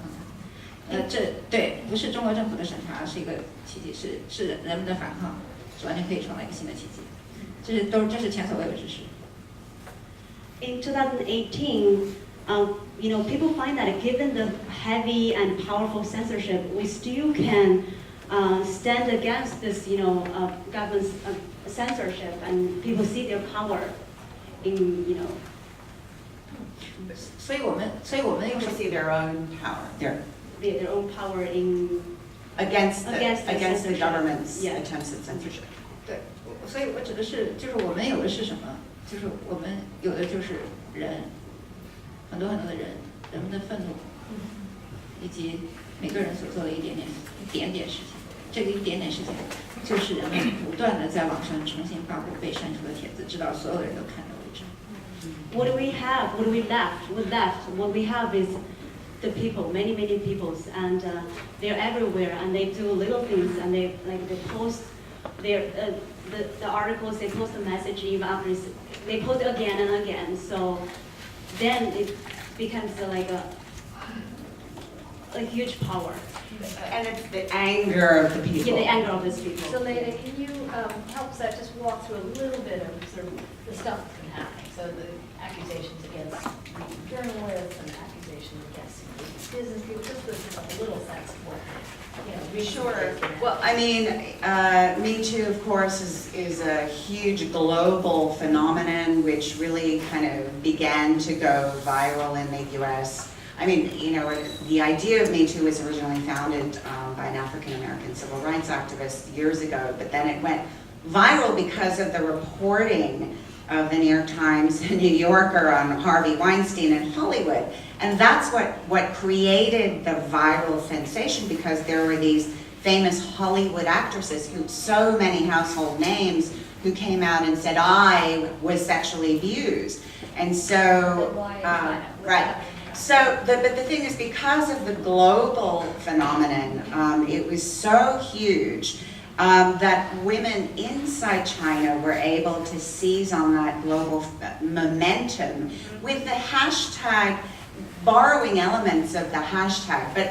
它。这对不是中国政府的审查是一个奇迹，是人们的反抗，完全可以创造一个新的奇迹。这是前所未有之事。In 2018. People find that given the heavy and powerful censorship, we still can stand against this, government's censorship, and people see their power in, 所以我们又 see their own power, their own power in against the government's yeah. attempts at censorship. 对，所以我指的是，就是我们有的是什么？就是我们有的就是人。很多的人们的愤怒，以及每个人所做的一点点事情。这个一点点事情，就是人们不断的在网上重新发布被删除的帖子，直到所有的人都看到为止。What do we have? What do we left? What we have is the people, many peoples, and they're everywhere, and they do little things, and they post their the articles, they post the message even after they post it again and again. So then it becomes like a huge power. And it's the anger of the people. Yeah, the anger of these people. So Leta, can you help us out, just walk through a little bit of sort of the stuff that's been happening? So the accusations against journalists and accusations against business people, just a little sense of what, Sure. Well, I mean, Me Too, of course, is a huge global phenomenon which really kind of began to go viral in the U.S. I mean, the idea of Me Too was originally founded by an African-American civil rights activist years ago, but then it went viral because of the reporting of the New York Times and New Yorker on Harvey Weinstein in Hollywood. And that's what created the viral sensation, because there were these famous Hollywood actresses, so many household names, who came out and said, I was sexually abused. And so, right. So, but the thing is, because of the global phenomenon, it was so huge that women inside China were able to seize on that global momentum with the hashtag, borrowing elements of the hashtag, but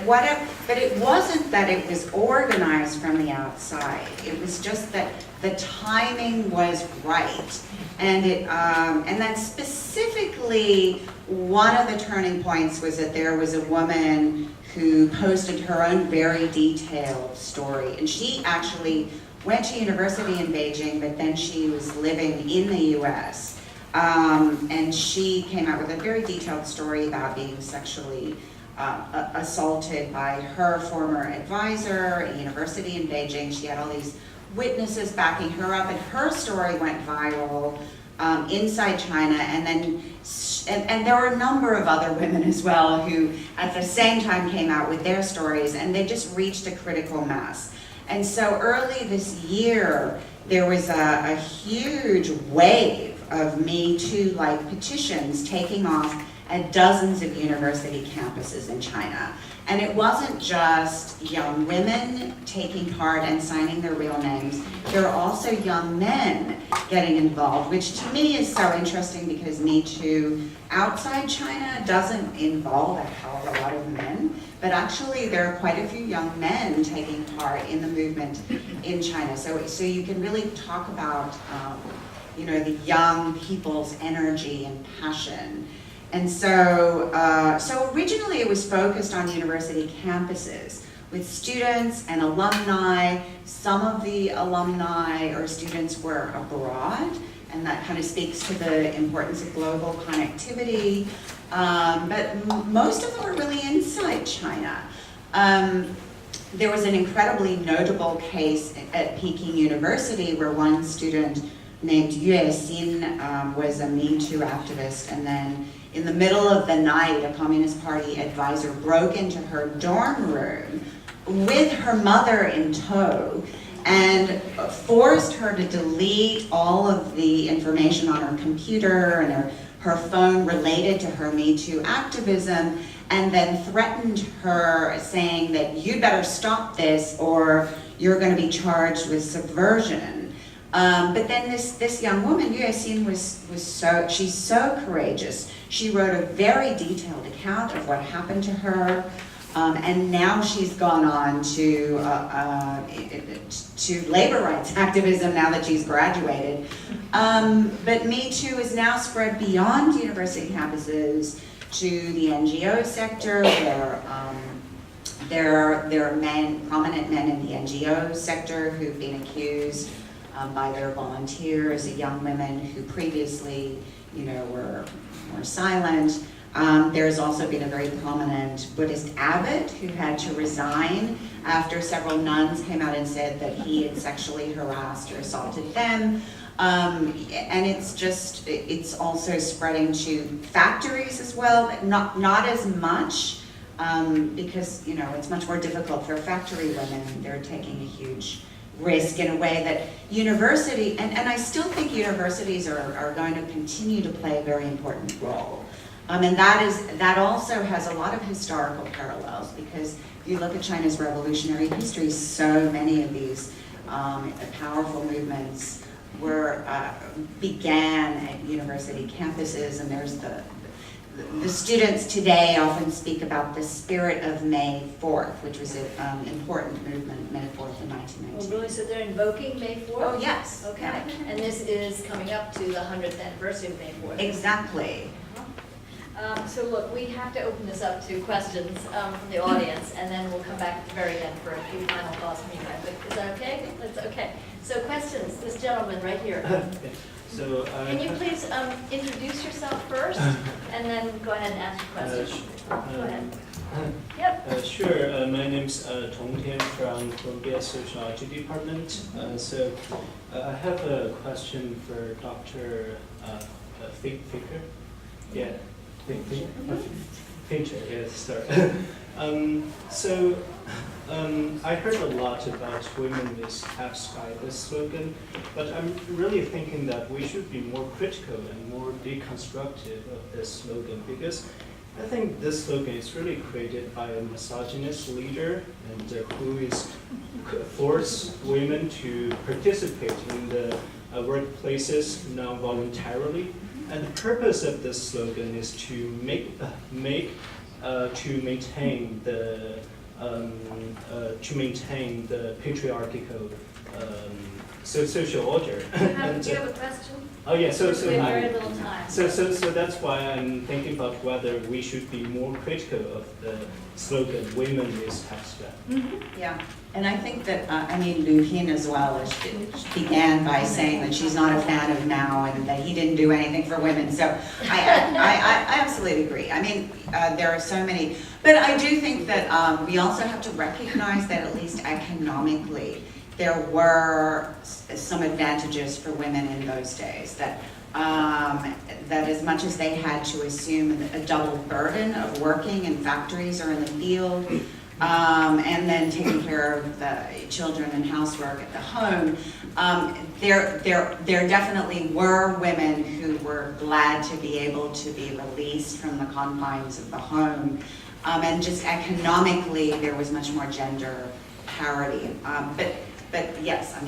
it wasn't that it was organized from the outside. It was just that the timing was right, and then specifically, one of the turning points was that there was a woman who posted her own very detailed story, and she actually went to university in Beijing, but then she was living in the U.S. And she came out with a very detailed story about being sexually assaulted by her former advisor at university in Beijing. She had all these witnesses backing her up, and her story went viral inside China. And then, and there were a number of other women as well who at the same time came out with their stories, and they just reached a critical mass. And so early this year, there was a huge wave of Me Too-like petitions taking off at dozens of university campuses in China. And it wasn't just young women taking part and signing their real names. There were also young men getting involved, which to me is so interesting, because Me Too outside China doesn't involve a hell of a lot of men, but actually there are quite a few young men taking part in the movement in China. So you can really talk about the young people's energy and passion. And so originally it was focused on university campuses with students and alumni. Some of the alumni or students were abroad, and that kind of speaks to the importance of global connectivity. But most of them were really inside China. There was an incredibly notable case at Peking University where one student named Yue Xin was a Me Too activist, and then in the middle of the night, a Communist Party advisor broke into her dorm room with her mother in tow and forced her to delete all of the information on her computer and her phone related to her Me Too activism, and then threatened her, saying that you better stop this or you're going to be charged with subversion. But then this young woman, Yue Xin, she's so courageous. She wrote a very detailed account of what happened to her, and now she's gone on to labor rights activism now that she's graduated. But Me Too is now spread beyond university campuses to the NGO sector, where there are prominent men in the NGO sector who've been accused by their volunteers, young women who previously, were silent. There's also been a very prominent Buddhist abbot who had to resign after several nuns came out and said that he had sexually harassed or assaulted them. And it's also spreading to factories as well, but not as much because, it's much more difficult for factory women. They're taking a huge risk in a way that university, and I still think universities are going to continue to play a very important role. And that also has a lot of historical parallels, because if you look at China's revolutionary history, so many of these powerful movements began at university campuses, and there's the students today often speak about the spirit of May 4th, which was an important movement, May 4th in 1919. Oh, really? So they're invoking May 4th? Oh, yes. Okay. And this is coming up to the 100th anniversary of May 4th. Exactly. So look, we have to open this up to questions from the audience, and then we'll come back at the very end for a few final thoughts from you guys. But is that okay? That's okay. So questions, this gentleman right here. So, can you please introduce yourself first, and then go ahead and ask your question. Go ahead. Yep. Sure. My name's Tong Tian from Columbia Sociology Department. So I have a question for Dr. Fincher. Yeah. Fincher, yes, sorry. I heard a lot about women is half sky, this slogan, but I'm really thinking that we should be more critical and more deconstructive of this slogan, because I think this slogan is really created by a misogynist leader and who is force women to participate in the workplaces non-voluntarily. And the purpose of this slogan is to maintain the patriarchal social order. Do you have a question? Oh yeah, We have very little time. So that's why I'm thinking about whether we should be more critical of the slogan "Women is half sky." Yeah, and I think that, Liu Hin as well, she began by saying that she's not a fan of Mao and that he didn't do anything for women. So I absolutely agree. There are so many, but I do think that we also have to recognize that at least economically, there were some advantages for women in those days, that as much as they had to assume a double burden of working in factories or in the field, and then taking care of the children and housework at the home, there definitely were women who were glad to be able to be released from the confines of the home, and just economically there was much more gender parity. But yes, I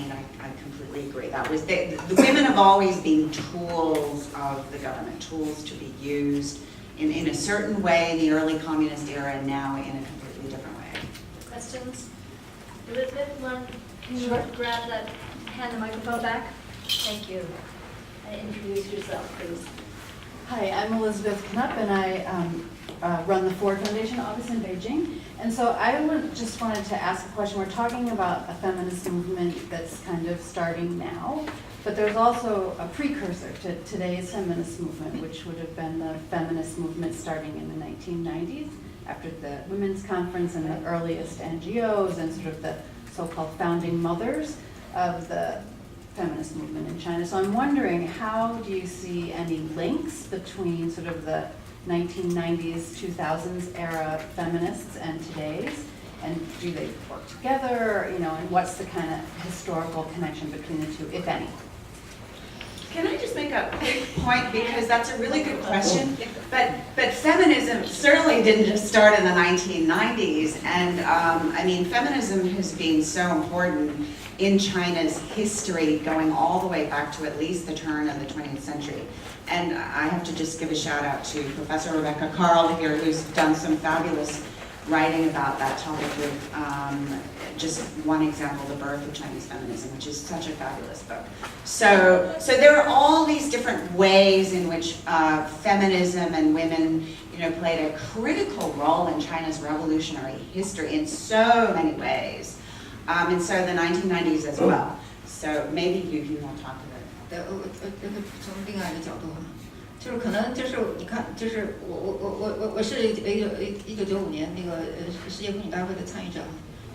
completely agree. That was the women have always been tools of the government, tools to be used in a certain way in the early communist era, and now in a completely different way. Questions? Elizabeth, can you grab that, hand the microphone back? Thank you. And introduce yourself, please. Hi, I'm Elizabeth Knupp, and I run the Ford Foundation office in Beijing. And so I just wanted to ask a question. We're talking about a feminist movement that's kind of starting now, but there's also a precursor to today's feminist movement, which would have been the feminist movement starting in the 1990s, after the Women's Conference and the earliest NGOs and sort of the so-called founding mothers of the feminist movement in China. So I'm wondering, how do you see any links between sort of the 1990s, 2000s era feminists and today's, and do they work together, and what's the kind of historical connection between the two, if any? Can I just make a quick point, because that's a really good question, but feminism certainly didn't just start in the 1990s, and feminism has been so important in China's history, going all the way back to at least the turn of the 20th century. And I have to just give a shout out to Professor Rebecca Carl here, who's done some fabulous writing about that topic with just one example, The Birth of Chinese Feminism, which is such a fabulous book. So there are all these different ways in which feminism and women, played a critical role in China's revolutionary history in so many ways. And so the 1990s as well. So maybe you will talk about it. 从另外一个角度，就是可能就是你看，就是我是1995年那个世界妇女大会的参与者，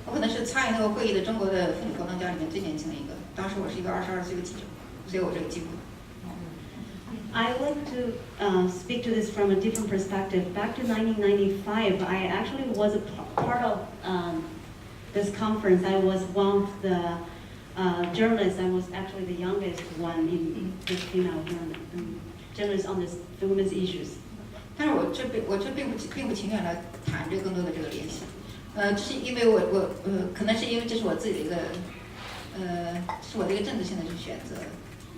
我可能是参与那个会议的中国的妇女活动家里面最年轻的一个。当时我是一个22岁的记者，所以我这个记录。I would like to speak to this from a different perspective. Back to 1995, I actually was a part of this conference. I was one of the journalists. I was actually the youngest one in this, journalists on this women's issues. 但是我这并不情愿来谈这更多的这个联系，这是因为我可能是因为这是我自己的一个是我的一个政治性的选择，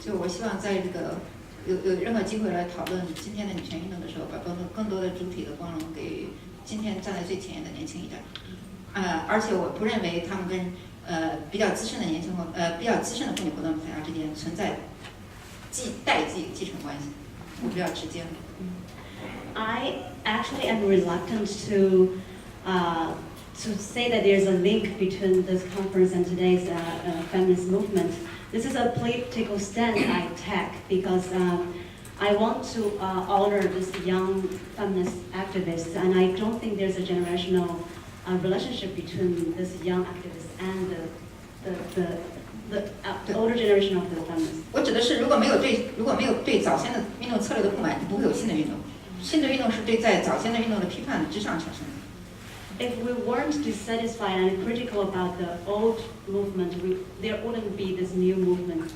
就我希望在这个有任何机会来讨论今天的女权运动的时候，把更多的主体的光荣给今天站在最前沿的年轻一代，而且我不认为他们跟比较资深的比较资深的妇女活动参加之间存在代际继承关系，我比较直接。I actually am reluctant to say that there's a link between this conference and today's feminist movement. This is a political stand I take because I want to honor this young feminist activists, and I don't think there's a generational relationship between this young activist and the older generation of the feminists. 我指的是，如果没有对早先的运动策略的不满，就不会有新的运动。新的运动是对在早先的运动的批判之上产生的。If we weren't dissatisfied and critical about the old movement, there wouldn't be this new movement,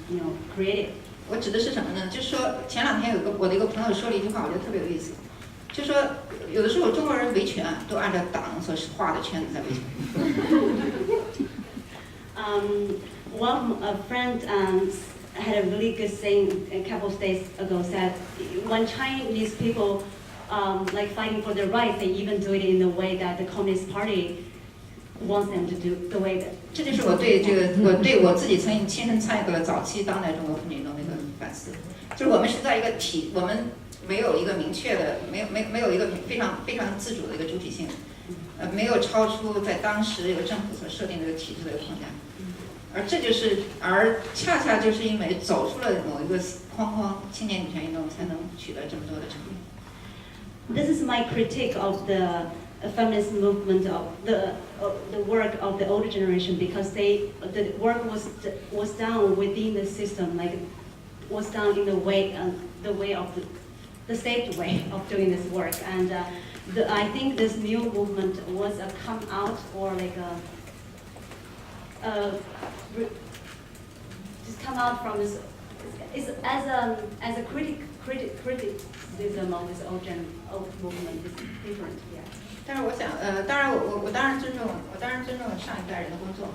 created. 我指的是什么呢？就是说，前两天我的一个朋友说了一句话，我觉得特别有意思，就是说，有的时候中国人维权都按照党所画的圈子在维权。A friend had a really good saying a couple of days ago. Said when Chinese people like fighting for their rights, they even do it in the way that the Communist Party wants them to do. The way that 这就是我对我自己曾经亲身参与过的早期当代中国妇女运动的一个反思，就是我们是在一个我们没有一个明确的，没有一个非常自主的一个主体性，没有超出在当时有政府所设定的一个体制的一个框架。而恰恰就是因为走出了某一个框框，青年女权运动才能取得这么多的成功。This is my critique of the feminist movement of the work of the older generation because the work was done within the system, like was done in the way of the safe way of doing this work, and I think this new movement was a come out or like just come out from this is as a criticism of this old movement is different, yeah. 但是我想，我当然尊重上一代人的工作，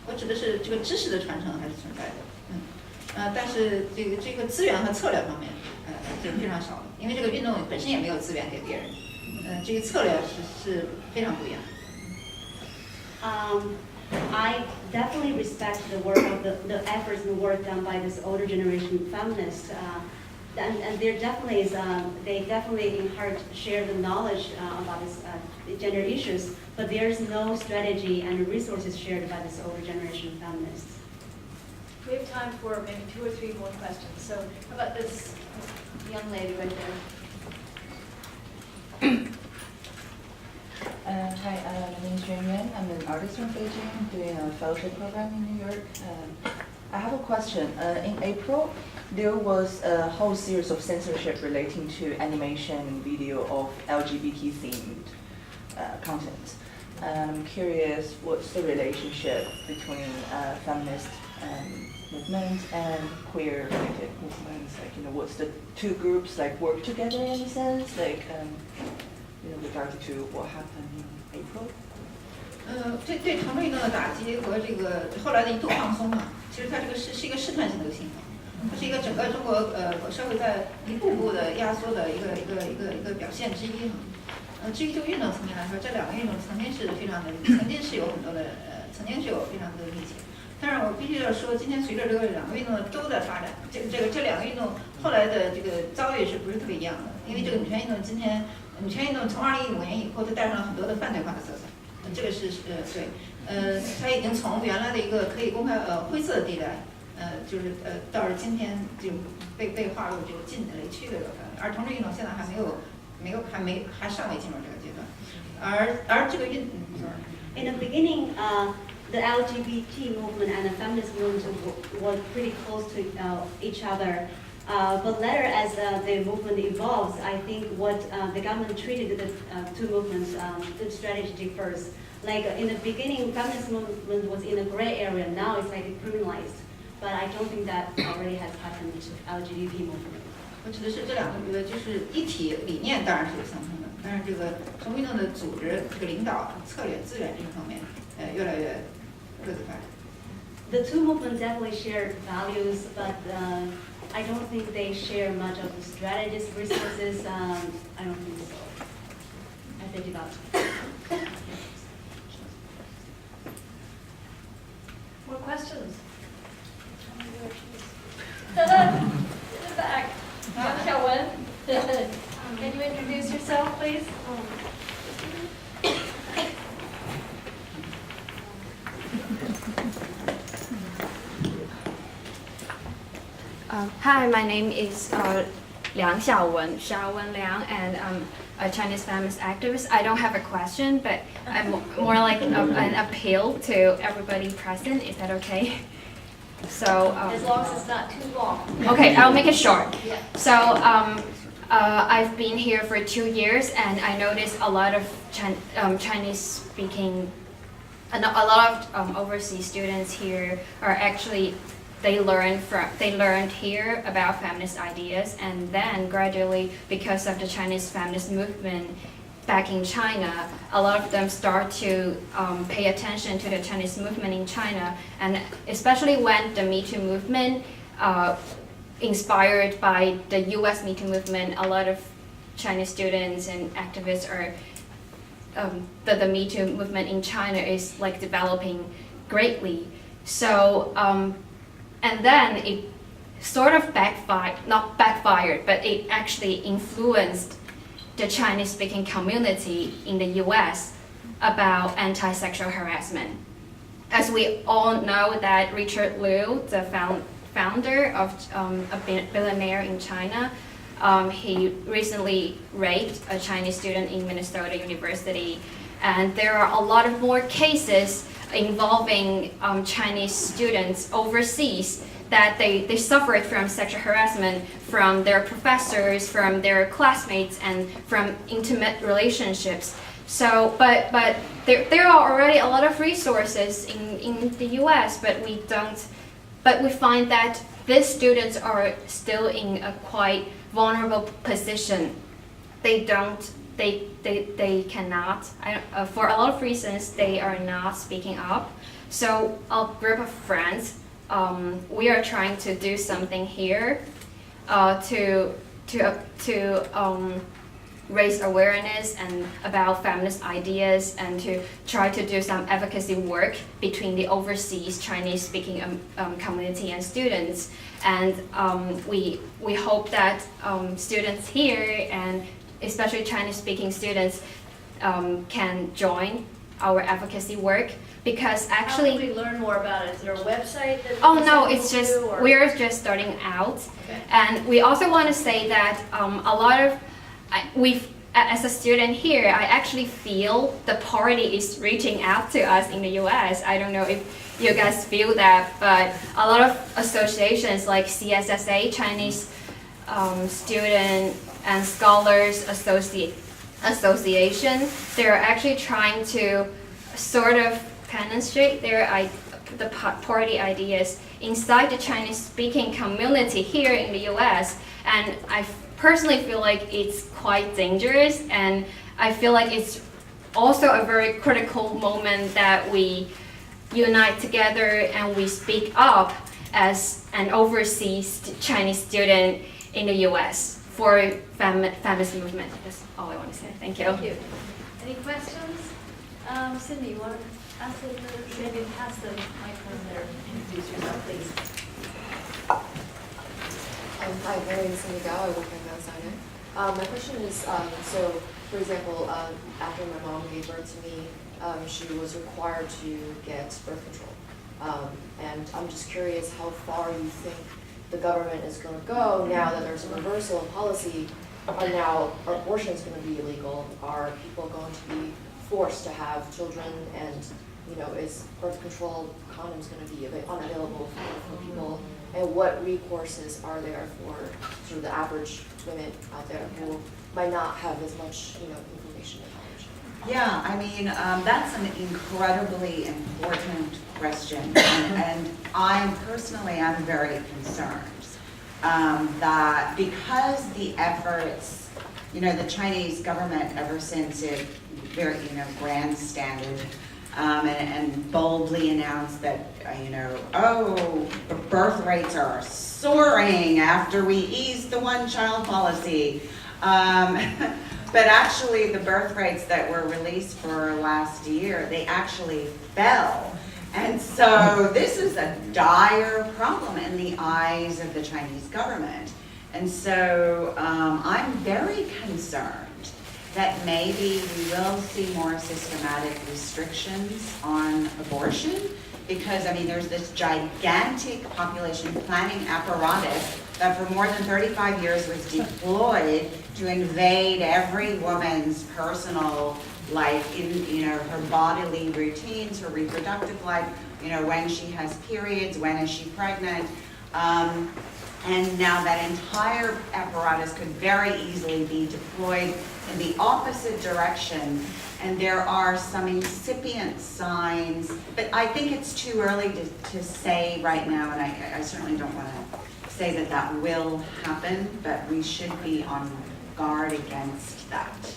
我指的是这个知识的传承还是存在的，但是这个资源和策略方面，就非常少了，因为这个运动本身也没有资源给别人，这个策略是非常不一样的。I definitely respect the work of the efforts and work done by this older generation feminists, and there definitely is they definitely in heart share the knowledge about this gender issues, but there's no strategy and resources shared by this older generation feminists. We have time for maybe 2 or 3 more questions. So how about this young lady right there? Hi, my name is Yuan Yuan. I'm an artist from Beijing doing a fellowship program in New York. I have a question. In April, there was a whole series of censorship relating to animation and video of LGBT-themed content. I'm curious, what's the relationship between feminist movement and queer-related movements? Like, what's the two groups work together in a sense? Regard to what happened in April? 对同志运动的打击和这个后来的一度放松嘛，其实它这个是一个试探性的信号，它是一个整个中国社会在一步步的压缩的一个表现之一嘛。至于就运动层面来说，这两个运动曾经是有非常多的密切。但是我必须要说，今天随着这个两个运动都在发展，这两个运动后来的这个遭遇是不是特别一样的？因为这个女权运动女权运动从2015年以后，它带上了很多的犯罪化的色彩。这个是对，它已经从原来的一个可以公开灰色的地带，到了今天就被划入这个禁雷区的这个范围。而同志运动现在还尚未进入这个阶段。而这个In the beginning, the LGBT movement and the feminist movement were pretty close to each other. But later, as the movement evolves, I think what the government treated the two movements, the strategy differs. Like in the beginning, feminist movement was in a gray area. Now it's like criminalized. But I don't think that already has happened to LGBT movement. 我指的是这两个就是一体理念当然是有相通的，但是这个社会运动的组织、这个领导、策略、资源这个方面，越来越各自发展。The two movements definitely share values, but I don't think they share much of the strategies, resources. I don't think so. As they develop. More questions? In the back. Xiaowen, can you introduce yourself, please? Hi, my name is Liang Xiaowen Liang, and I'm a Chinese feminist activist. I don't have a question, but I'm more like an appeal to everybody present. Is that okay? So As long as it's not too long. okay, I'll make it short. Yeah. So I've been here for 2 years, and I noticed a lot of Chinese speaking, a lot of overseas students here are actually they learned here about feminist ideas, and then gradually, because of the Chinese feminist movement back in China, a lot of them start to pay attention to the Chinese movement in China, and especially when the Me Too movement, inspired by the U.S. Me Too movement, a lot of Chinese students and activists are the Me Too movement in China is like developing greatly. So and then it sort of not backfired, but it actually influenced the Chinese-speaking community in the U.S. about anti-sexual harassment. As we all know that Richard Liu, the founder of a billionaire in China, he recently raped a Chinese student in Minnesota University, and there are a lot of more cases involving Chinese students overseas that they suffered from sexual harassment from their professors, from their classmates, and from intimate relationships. So, but there are already a lot of resources in the U.S., but we find that these students are still in a quite vulnerable position. They cannot, for a lot of reasons, they are not speaking up. So a group of friends, we are trying to do something here to raise awareness and about feminist ideas, and to try to do some advocacy work between the overseas Chinese-speaking community and students. And we hope that students here, and especially Chinese-speaking students, can join our advocacy work, because actually. How can we learn more about it? Is there a website that? Oh no, it's just we're just starting out, okay. And we also want to say that a lot of as a student here, I actually feel the party is reaching out to us in the U.S. I don't know if you guys feel that, but a lot of associations like CSSA, Chinese Student and Scholars Association, they're actually trying to sort of penetrate the party ideas inside the Chinese-speaking community here in the U.S. And I personally feel like it's quite dangerous, and I feel like it's also a very critical moment that we unite together and we speak up as an overseas Chinese student in the U.S. for feminist movement. That's all I want to say. Thank you. Thank you. Any questions? Cindy, you want to ask maybe pass the microphone there. Introduce yourself, please. Hi, my name is Cindy Gao. I work at Mount Sinai. My question is, so for example, after my mom gave birth to me, she was required to get birth control. And I'm just curious how far you think the government is going to go now that there's a reversal in policy, and now abortion is going to be illegal. Are people going to be forced to have children, and is birth control condoms going to be unavailable for people and what recourses are there for sort of the average women out there who might not have as much, information and knowledge? Yeah, I mean, that's an incredibly important question, and I personally am very concerned that because the efforts, the Chinese government ever since it very, grandstanded and boldly announced that, birth rates are soaring after we eased the one-child policy. But actually, the birth rates that were released for last year, they actually fell. And so this is a dire problem in the eyes of the Chinese government. And so I'm very concerned that maybe we will see more systematic restrictions on abortion, because there's this gigantic population planning apparatus that for more than 35 years was deployed to invade every woman's personal life, in her bodily routines, her reproductive life, when she has periods, when is she pregnant, and now that entire apparatus could very easily be deployed in the opposite direction. And there are some incipient signs, but I think it's too early to say right now, and I certainly don't want to say that that will happen, but we should be on guard against that.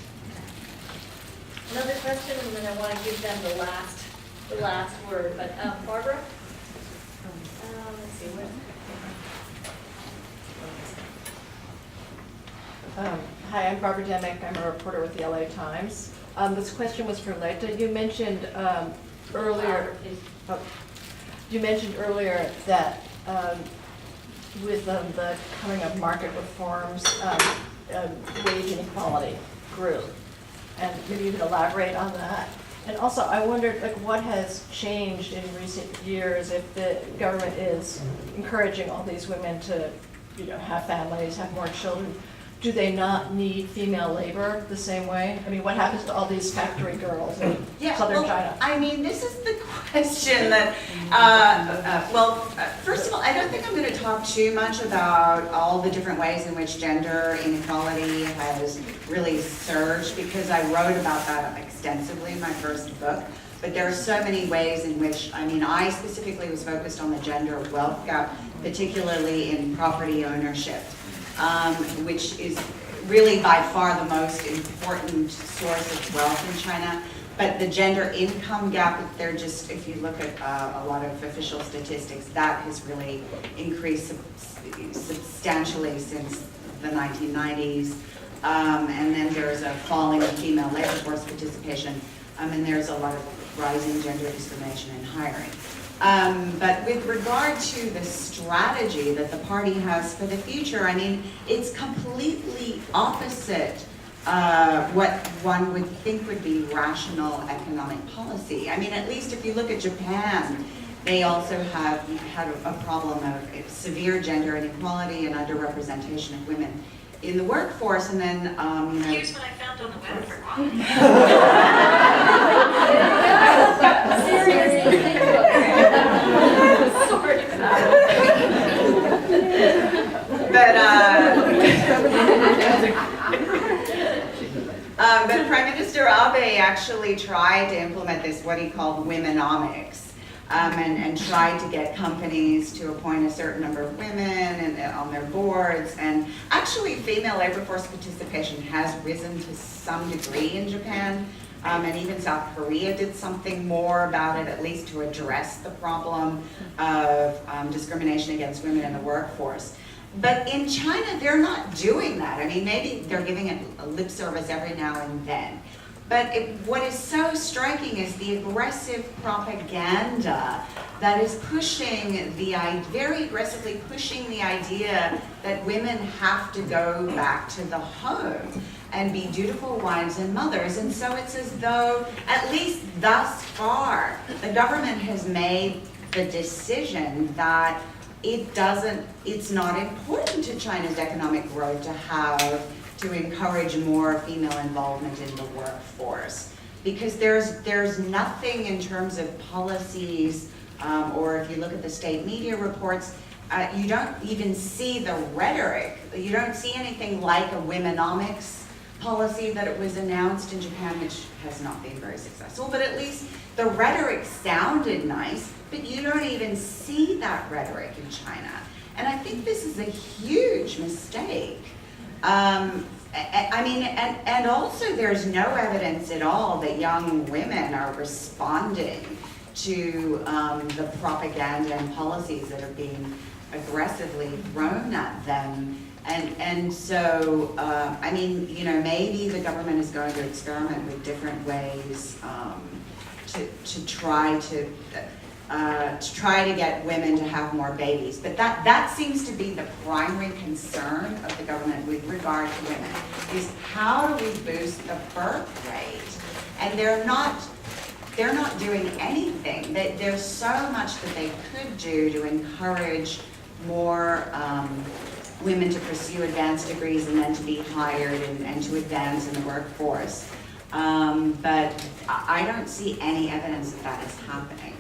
Another question, and then I want to give them the last word, but Barbara? Let's see, Hi, I'm Barbara Demick. I'm a reporter with the LA Times. This question was for Leta. You mentioned earlier that with the coming of market reforms, wage inequality grew. And maybe you could elaborate on that. And also, I wondered, what has changed in recent years if the government is encouraging all these women to, have families, have more children? Do they not need female labor the same way? What happens to all these factory girls in southern China? This is the question that, first of all, I don't think I'm going to talk too much about all the different ways in which gender inequality has really surged, because I wrote about that extensively in my first book. But there are so many ways in which, I specifically was focused on the gender wealth gap, particularly in property ownership. Which is really by far the most important source of wealth in China. But the gender income gap, if you look at a lot of official statistics, that has really increased substantially since the 1990s. And then there's a falling of female labor force participation, and there's a lot of rising gender discrimination in hiring. But with regard to the strategy that the party has for the future, it's completely opposite what one would think would be rational economic policy. At least if you look at Japan, they also have had a problem of severe gender inequality and underrepresentation of women in the workforce, and then, Here's what I found on the web for but Prime Minister Abe actually tried to implement this, what he called womenomics. And tried to get companies to appoint a certain number of women on their boards. And actually, female labor force participation has risen to some degree in Japan. And even South Korea did something more about it, at least to address the problem of discrimination against women in the workforce. But in China, they're not doing that. Maybe they're giving it a lip service every now and then. But what is so striking is the aggressive propaganda that is very aggressively pushing the idea that women have to go back to the home and be dutiful wives and mothers. And so it's as though, at least thus far, the government has made the decision that it's not important to China's economic growth to encourage more female involvement in the workforce, because there's nothing in terms of policies, or if you look at the state media reports, you don't even see the rhetoric. You don't see anything like a womenomics policy that it was announced in Japan, which has not been very successful, but at least the rhetoric sounded nice, but you don't even see that rhetoric in China. And I think this is a huge mistake. I mean, and also there's no evidence at all that young women are responding to the propaganda and policies that are being aggressively thrown at them. And so, I mean, you know, maybe the government is going to experiment with different ways to try to get women to have more babies. But that seems to be the primary concern of the government with regard to women, is how do we boost the birth rate? And they're not doing anything. There's so much that they could do to encourage more women to pursue advanced degrees and then to be hired and to advance in the workforce. But I don't see any evidence that that is happening.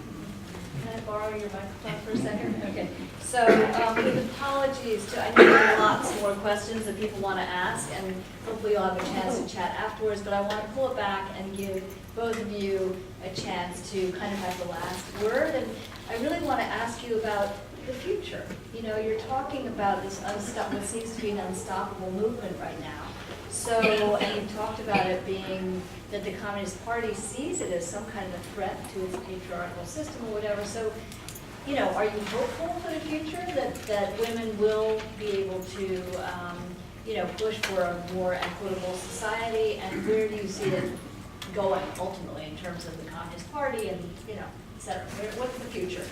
Can I borrow your microphone for a second? Okay. So with apologies to, I know there are lots more questions that people want to ask, and hopefully you'll have a chance to chat afterwards, but I want to pull it back and give both of you a chance to kind of have the last word. And I really want to ask you about the future. You know, you're talking about this what seems to be an unstoppable movement right now. So, and you talked about it being that the Communist Party sees it as some kind of a threat to its patriarchal system or whatever. So, you know, are you hopeful for the future that women will be able to, you know, push for a more equitable society? And where do you see it going ultimately in terms of the Communist Party and, you know, et cetera? What's the future?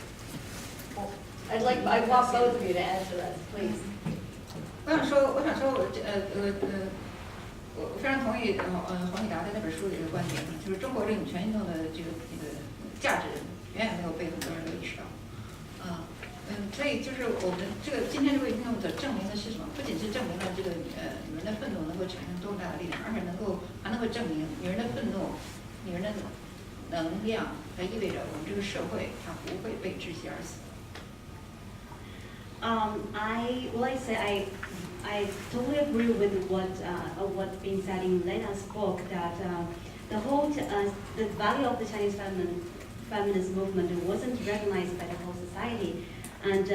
I want both of you to answer that, please. 我非常同意黄义达在那本书里的观点，就是中国这个女权运动的这个价值远远没有被很多人都意识到。所以就是我们这个今天这个运动的证明的是什么？不仅是证明了这个女人的愤怒能够产生多大的力量，而且还能够证明女人的愤怒、女人的能量，它意味着我们这个社会它不会被窒息而死。I totally agree with what's being said in Leta's book, that the value of the Chinese feminist movement wasn't recognized by the whole society, and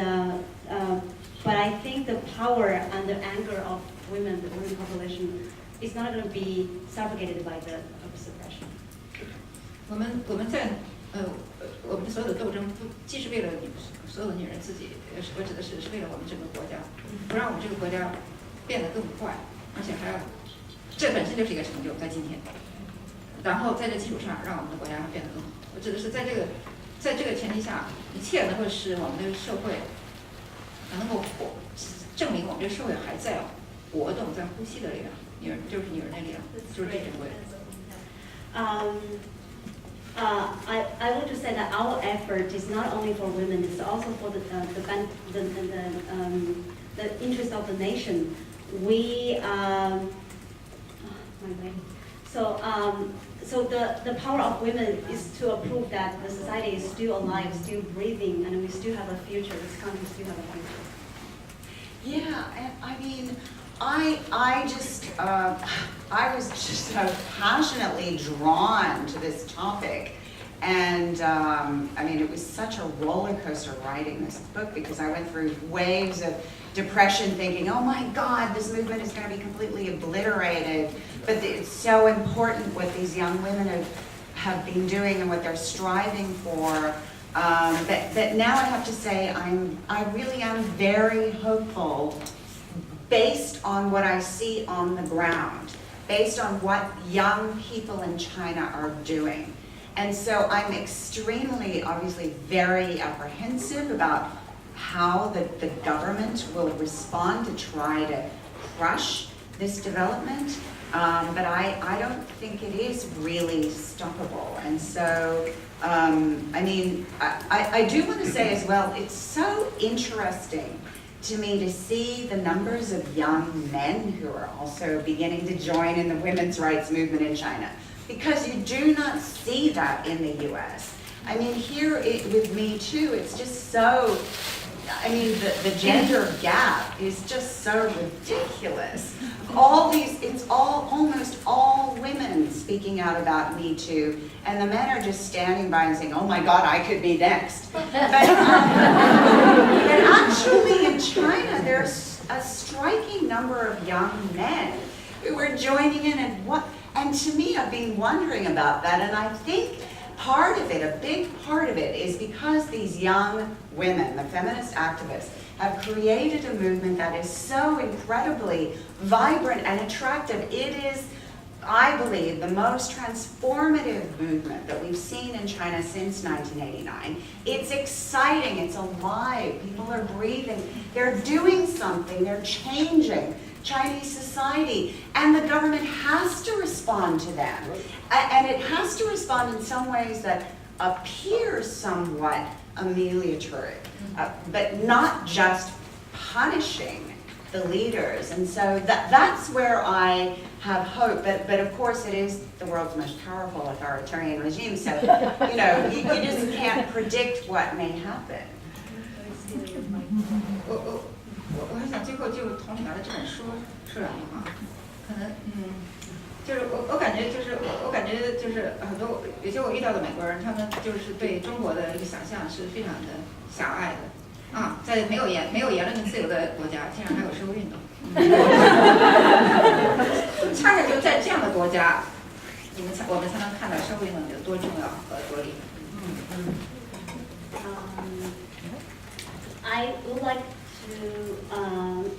but I think the power and the anger of women, the women population, is not going to be suffocated by the suppression. 我们的所有的斗争，既是为了所有的女人自己，我指的是为了我们整个国家，不让我们这个国家变得更坏，而且还要，这本身就是一个成就，在今天。然后在这基础上，让我们的国家变得更好。我指的是在这个前提下，一切能够使我们的社会能够证明我们这个社会还在活动、在呼吸的力量，女人就是女人的力量，就是这珍贵的。I want to say that our effort is not only for women; it's also for the interest of the nation. So the power of women is to prove that the society is still alive, still breathing, and we still have a future. This country still have a future. Yeah, and I mean, I was just so passionately drawn to this topic, and I mean, it was such a roller coaster writing this book, because I went through waves of depression thinking, oh my God, this movement is going to be completely obliterated, but it's so important what these young women have been doing and what they're striving for. But now I have to say I really am very hopeful, based on what I see on the ground, based on what young people in China are doing. And so I'm extremely, obviously, very apprehensive about how the government will respond to try to crush this development. But I don't think it is really stoppable. And so, I mean, I do want to say as well, it's so interesting to me to see the numbers of young men who are also beginning to join in the women's rights movement in China, because you do not see that in the US. I mean, here with Me Too, it's just so I mean, the gender gap is just so ridiculous. All these, it's almost all women speaking out about Me Too, and the men are just standing by and saying, oh my God, I could be next. But actually in China, there's a striking number of young men who are joining in, and to me, I've been wondering about that, and I think part of it, a big part of it, is because these young women, the feminist activists, have created a movement that is so incredibly vibrant and attractive. It is, I believe, the most transformative movement that we've seen in China since 1989. It's exciting, it's alive, people are breathing, they're doing something, they're changing Chinese society, and the government has to respond to them. And it has to respond in some ways that appear somewhat amelioratory, but not just punishing the leaders. And so that's where I have hope. But of course, it is the world's most powerful authoritarian regime. So, you know, you just can't predict what may happen. 我还想最后就同里面的这本书说两句话，可能就是我感觉就是很多有些我遇到的美国人，他们就是对中国的一个想象是非常的狭隘的啊，在没有言论自由的国家，竟然还有社会运动。恰恰就在这样的国家，我们才能看到社会运动有多重要和多厉害。I would like to,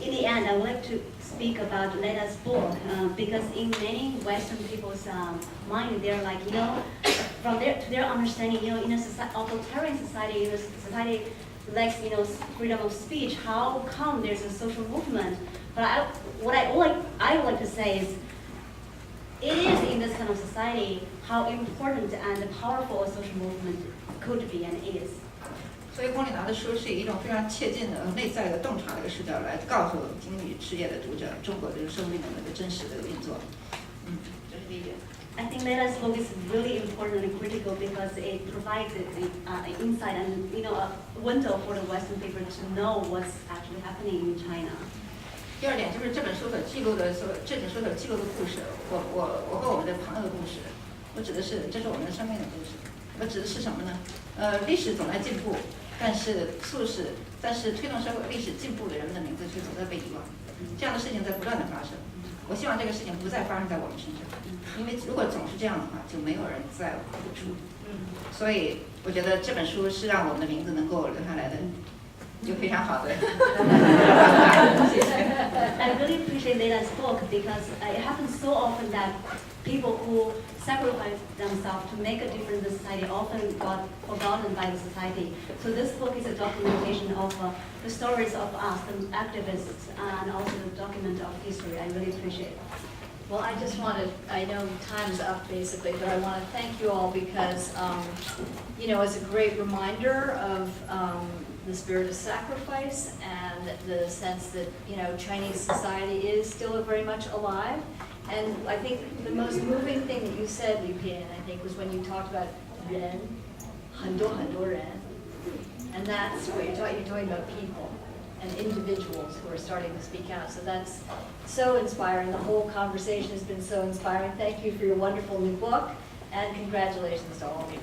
in the end, I would like to speak about Leta's book because in many Western people's mind, they're like, you know, from their understanding, you know, in a authoritarian society, in a society lacks, you know, freedom of speech. How come there's a social movement? But what I would like to say is, it is in this kind of society how important and powerful a social movement could be and is. 所以龚里拿的书是以一种非常切近的内在的洞察的一个视角来告诉英语世界的读者中国这个社会运动的一个真实的运作。这是第一点。I think Leta's book is really important and critical because it provides an insight and, you know, a window for the Western people to know what's actually happening in China. 第二点就是这本书所记录的故事，我和我们的朋友的故事，我指的是这是我们的生命的故事。我指的是什么呢？历史总在进步。但是推动社会历史进步的人们的名字却总在被遗忘，这样的事情在不断的发生。我希望这个事情不再发生在我们身上，因为如果总是这样的话，就没有人在付出。所以我觉得这本书是让我们的名字能够留下来的，就非常好的。I really appreciate Leta's book because it happens so often that people who sacrifice themselves to make a difference in society often got forgotten by the society. So this book is a documentation of the stories of us, the activists, and also the document of history. I really appreciate it. Well, I just wanted, I know time's up basically, but I want to thank you all because, you know, it's a great reminder of the spirit of sacrifice and the sense that, you know, Chinese society is still very much alive. And I think the most moving thing that you said, Liu Pian, I think, was when you talked about 人, 很多人. And that's what you're talking about people and individuals who are starting to speak out. So that's so inspiring. The whole conversation has been so inspiring. Thank you for your wonderful new book, and congratulations to all of you.